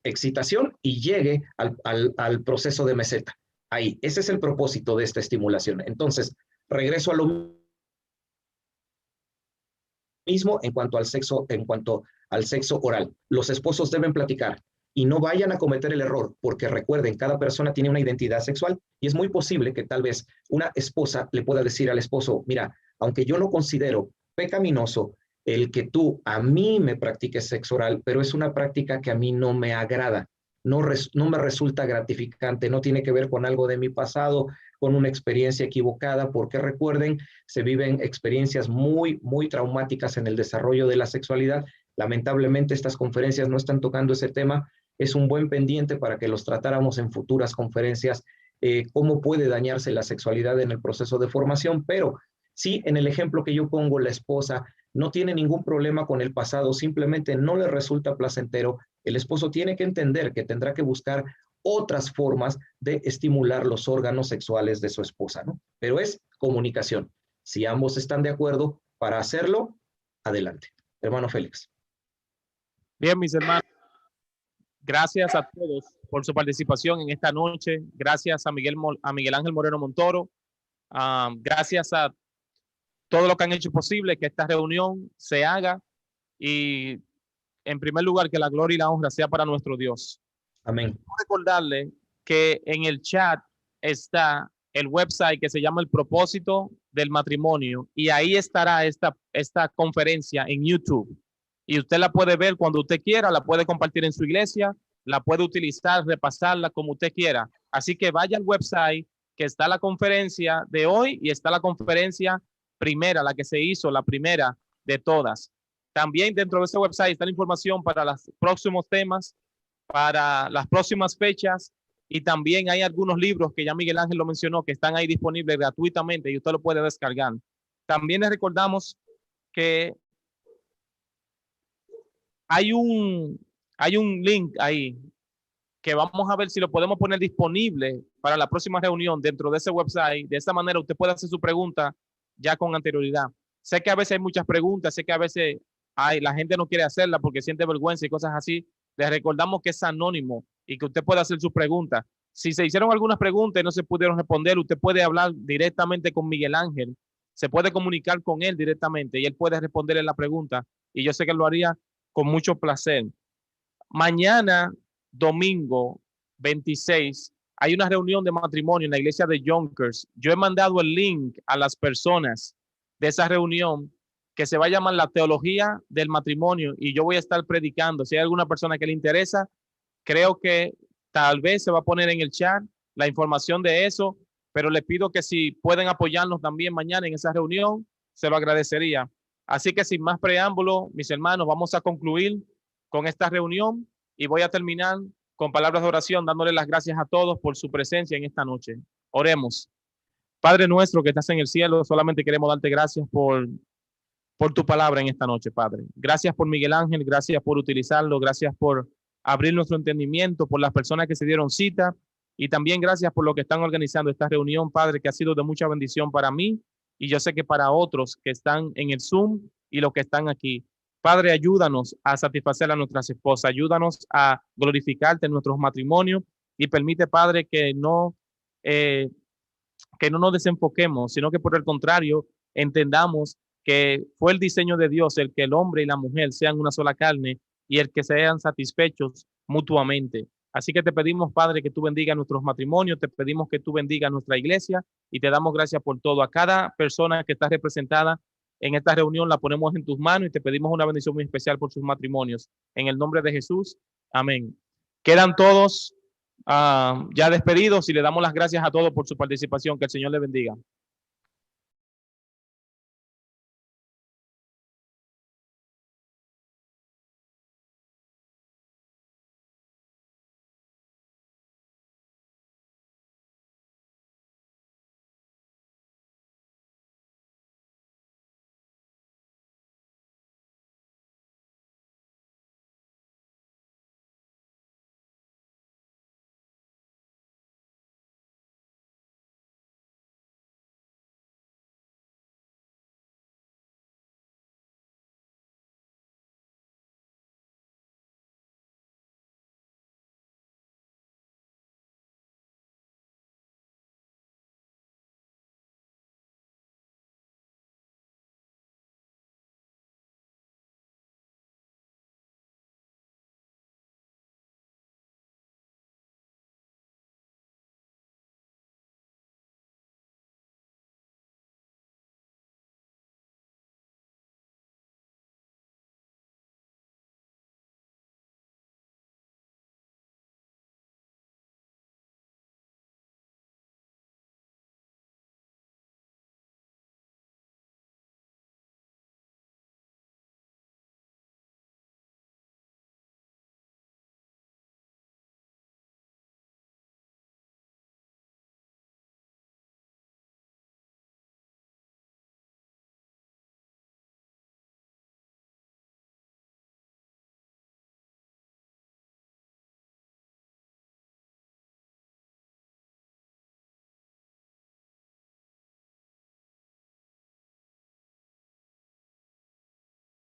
excitación y llegue al proceso de meseta. Ahí, ese es el propósito de esta estimulación. Entonces, regreso a lo mismo en cuanto al sexo oral. Los esposos deben platicar y no vayan a cometer el error, porque recuerden, cada persona tiene una identidad sexual y es muy posible que tal vez una esposa le pueda decir al esposo, mira, aunque yo no considero pecaminoso el que tú a mí me practiques sexo oral, pero es una práctica que a mí no me agrada, no me resulta gratificante, no tiene que ver con algo de mi pasado, con una experiencia equivocada, porque recuerden, se viven experiencias muy, muy traumáticas en el desarrollo de la sexualidad. Lamentablemente estas conferencias no están tocando ese tema, es un buen pendiente para que los tratáramos en futuras conferencias, cómo puede dañarse la sexualidad en el proceso de formación, pero sí, en el ejemplo que yo pongo, la esposa no tiene ningún problema con el pasado, simplemente no le resulta placentero. El esposo tiene que entender que tendrá que buscar otras formas de estimular los órganos sexuales de su esposa, ¿no? Pero es comunicación. Si ambos están de acuerdo para hacerlo, adelante. Hermano Félix. Bien, mis hermanos, gracias a todos por su participación en esta noche. Gracias a Miguel Ángel Moreno Montoro. Gracias a todo lo que han hecho posible que esta reunión se haga, y en primer lugar que la gloria y la honra sea para nuestro Dios. Amén. Quiero recordarle que en el chat está el website que se llama El Propósito del Matrimonio, y ahí estará esta conferencia en YouTube, y usted la puede ver cuando usted quiera, la puede compartir en su iglesia, la puede utilizar, repasarla como usted quiera. Así que vaya al website, que está la conferencia de hoy y está la conferencia primera, la que se hizo, la primera de todas. También dentro de ese website está la información para los próximos temas, para las próximas fechas, y también hay algunos libros que ya Miguel Ángel lo mencionó, que están ahí disponibles gratuitamente y usted lo puede descargar. También les recordamos que hay un link ahí que vamos a ver si lo podemos poner disponible para la próxima reunión dentro de ese website. De esa manera usted puede hacer su pregunta ya con anterioridad. Sé que a veces hay muchas preguntas, sé que a veces la gente no quiere hacerla porque siente vergüenza y cosas así. Les recordamos que es anónimo y que usted puede hacer su pregunta. Si se hicieron algunas preguntas y no se pudieron responder, usted puede hablar directamente con Miguel Ángel, se puede comunicar con él directamente y él puede responderle la pregunta, y yo sé que lo haría con mucho placer. Mañana, domingo 26, hay una reunión de matrimonio en la iglesia de Yonkers. Yo he mandado el link a las personas de esa reunión, que se va a llamar la teología del matrimonio, y yo voy a estar predicando. Si hay alguna persona que le interesa, creo que tal vez se va a poner en el chat la información de eso, pero les pido que si pueden apoyarnos también mañana en esa reunión, se lo agradecería. Así que sin más preámbulo, mis hermanos, vamos a concluir con esta reunión y voy a terminar con palabras de oración, dándole las gracias a todos por su presencia en esta noche. Oremos. Padre nuestro que estás en el cielo, solamente queremos darte gracias por tu palabra en esta noche, Padre. Gracias por Miguel Ángel, gracias por utilizarlo, gracias por abrir nuestro entendimiento, por las personas que se dieron cita, y también gracias por lo que están organizando esta reunión, Padre, que ha sido de mucha bendición para mí, y yo sé que para otros que están en el Zoom y los que están aquí. Padre, ayúdanos a satisfacer a nuestras esposas, ayúdanos a glorificarte en nuestros matrimonios, y permite, Padre, que no nos desenfoquemos, sino que por el contrario, entendamos que fue el diseño de Dios el que el hombre y la mujer sean una sola carne y el que sean satisfechos mutuamente. Así que te pedimos, Padre, que tú bendiga nuestros matrimonios, te pedimos que tú bendiga nuestra iglesia, y te damos gracias por todo. A cada persona que está representada en esta reunión la ponemos en tus manos y te pedimos una bendición muy especial por sus matrimonios. En el nombre de Jesús, amén. Quedan todos ya despedidos, y le damos las gracias a todos por su participación. Que el Señor les bendiga.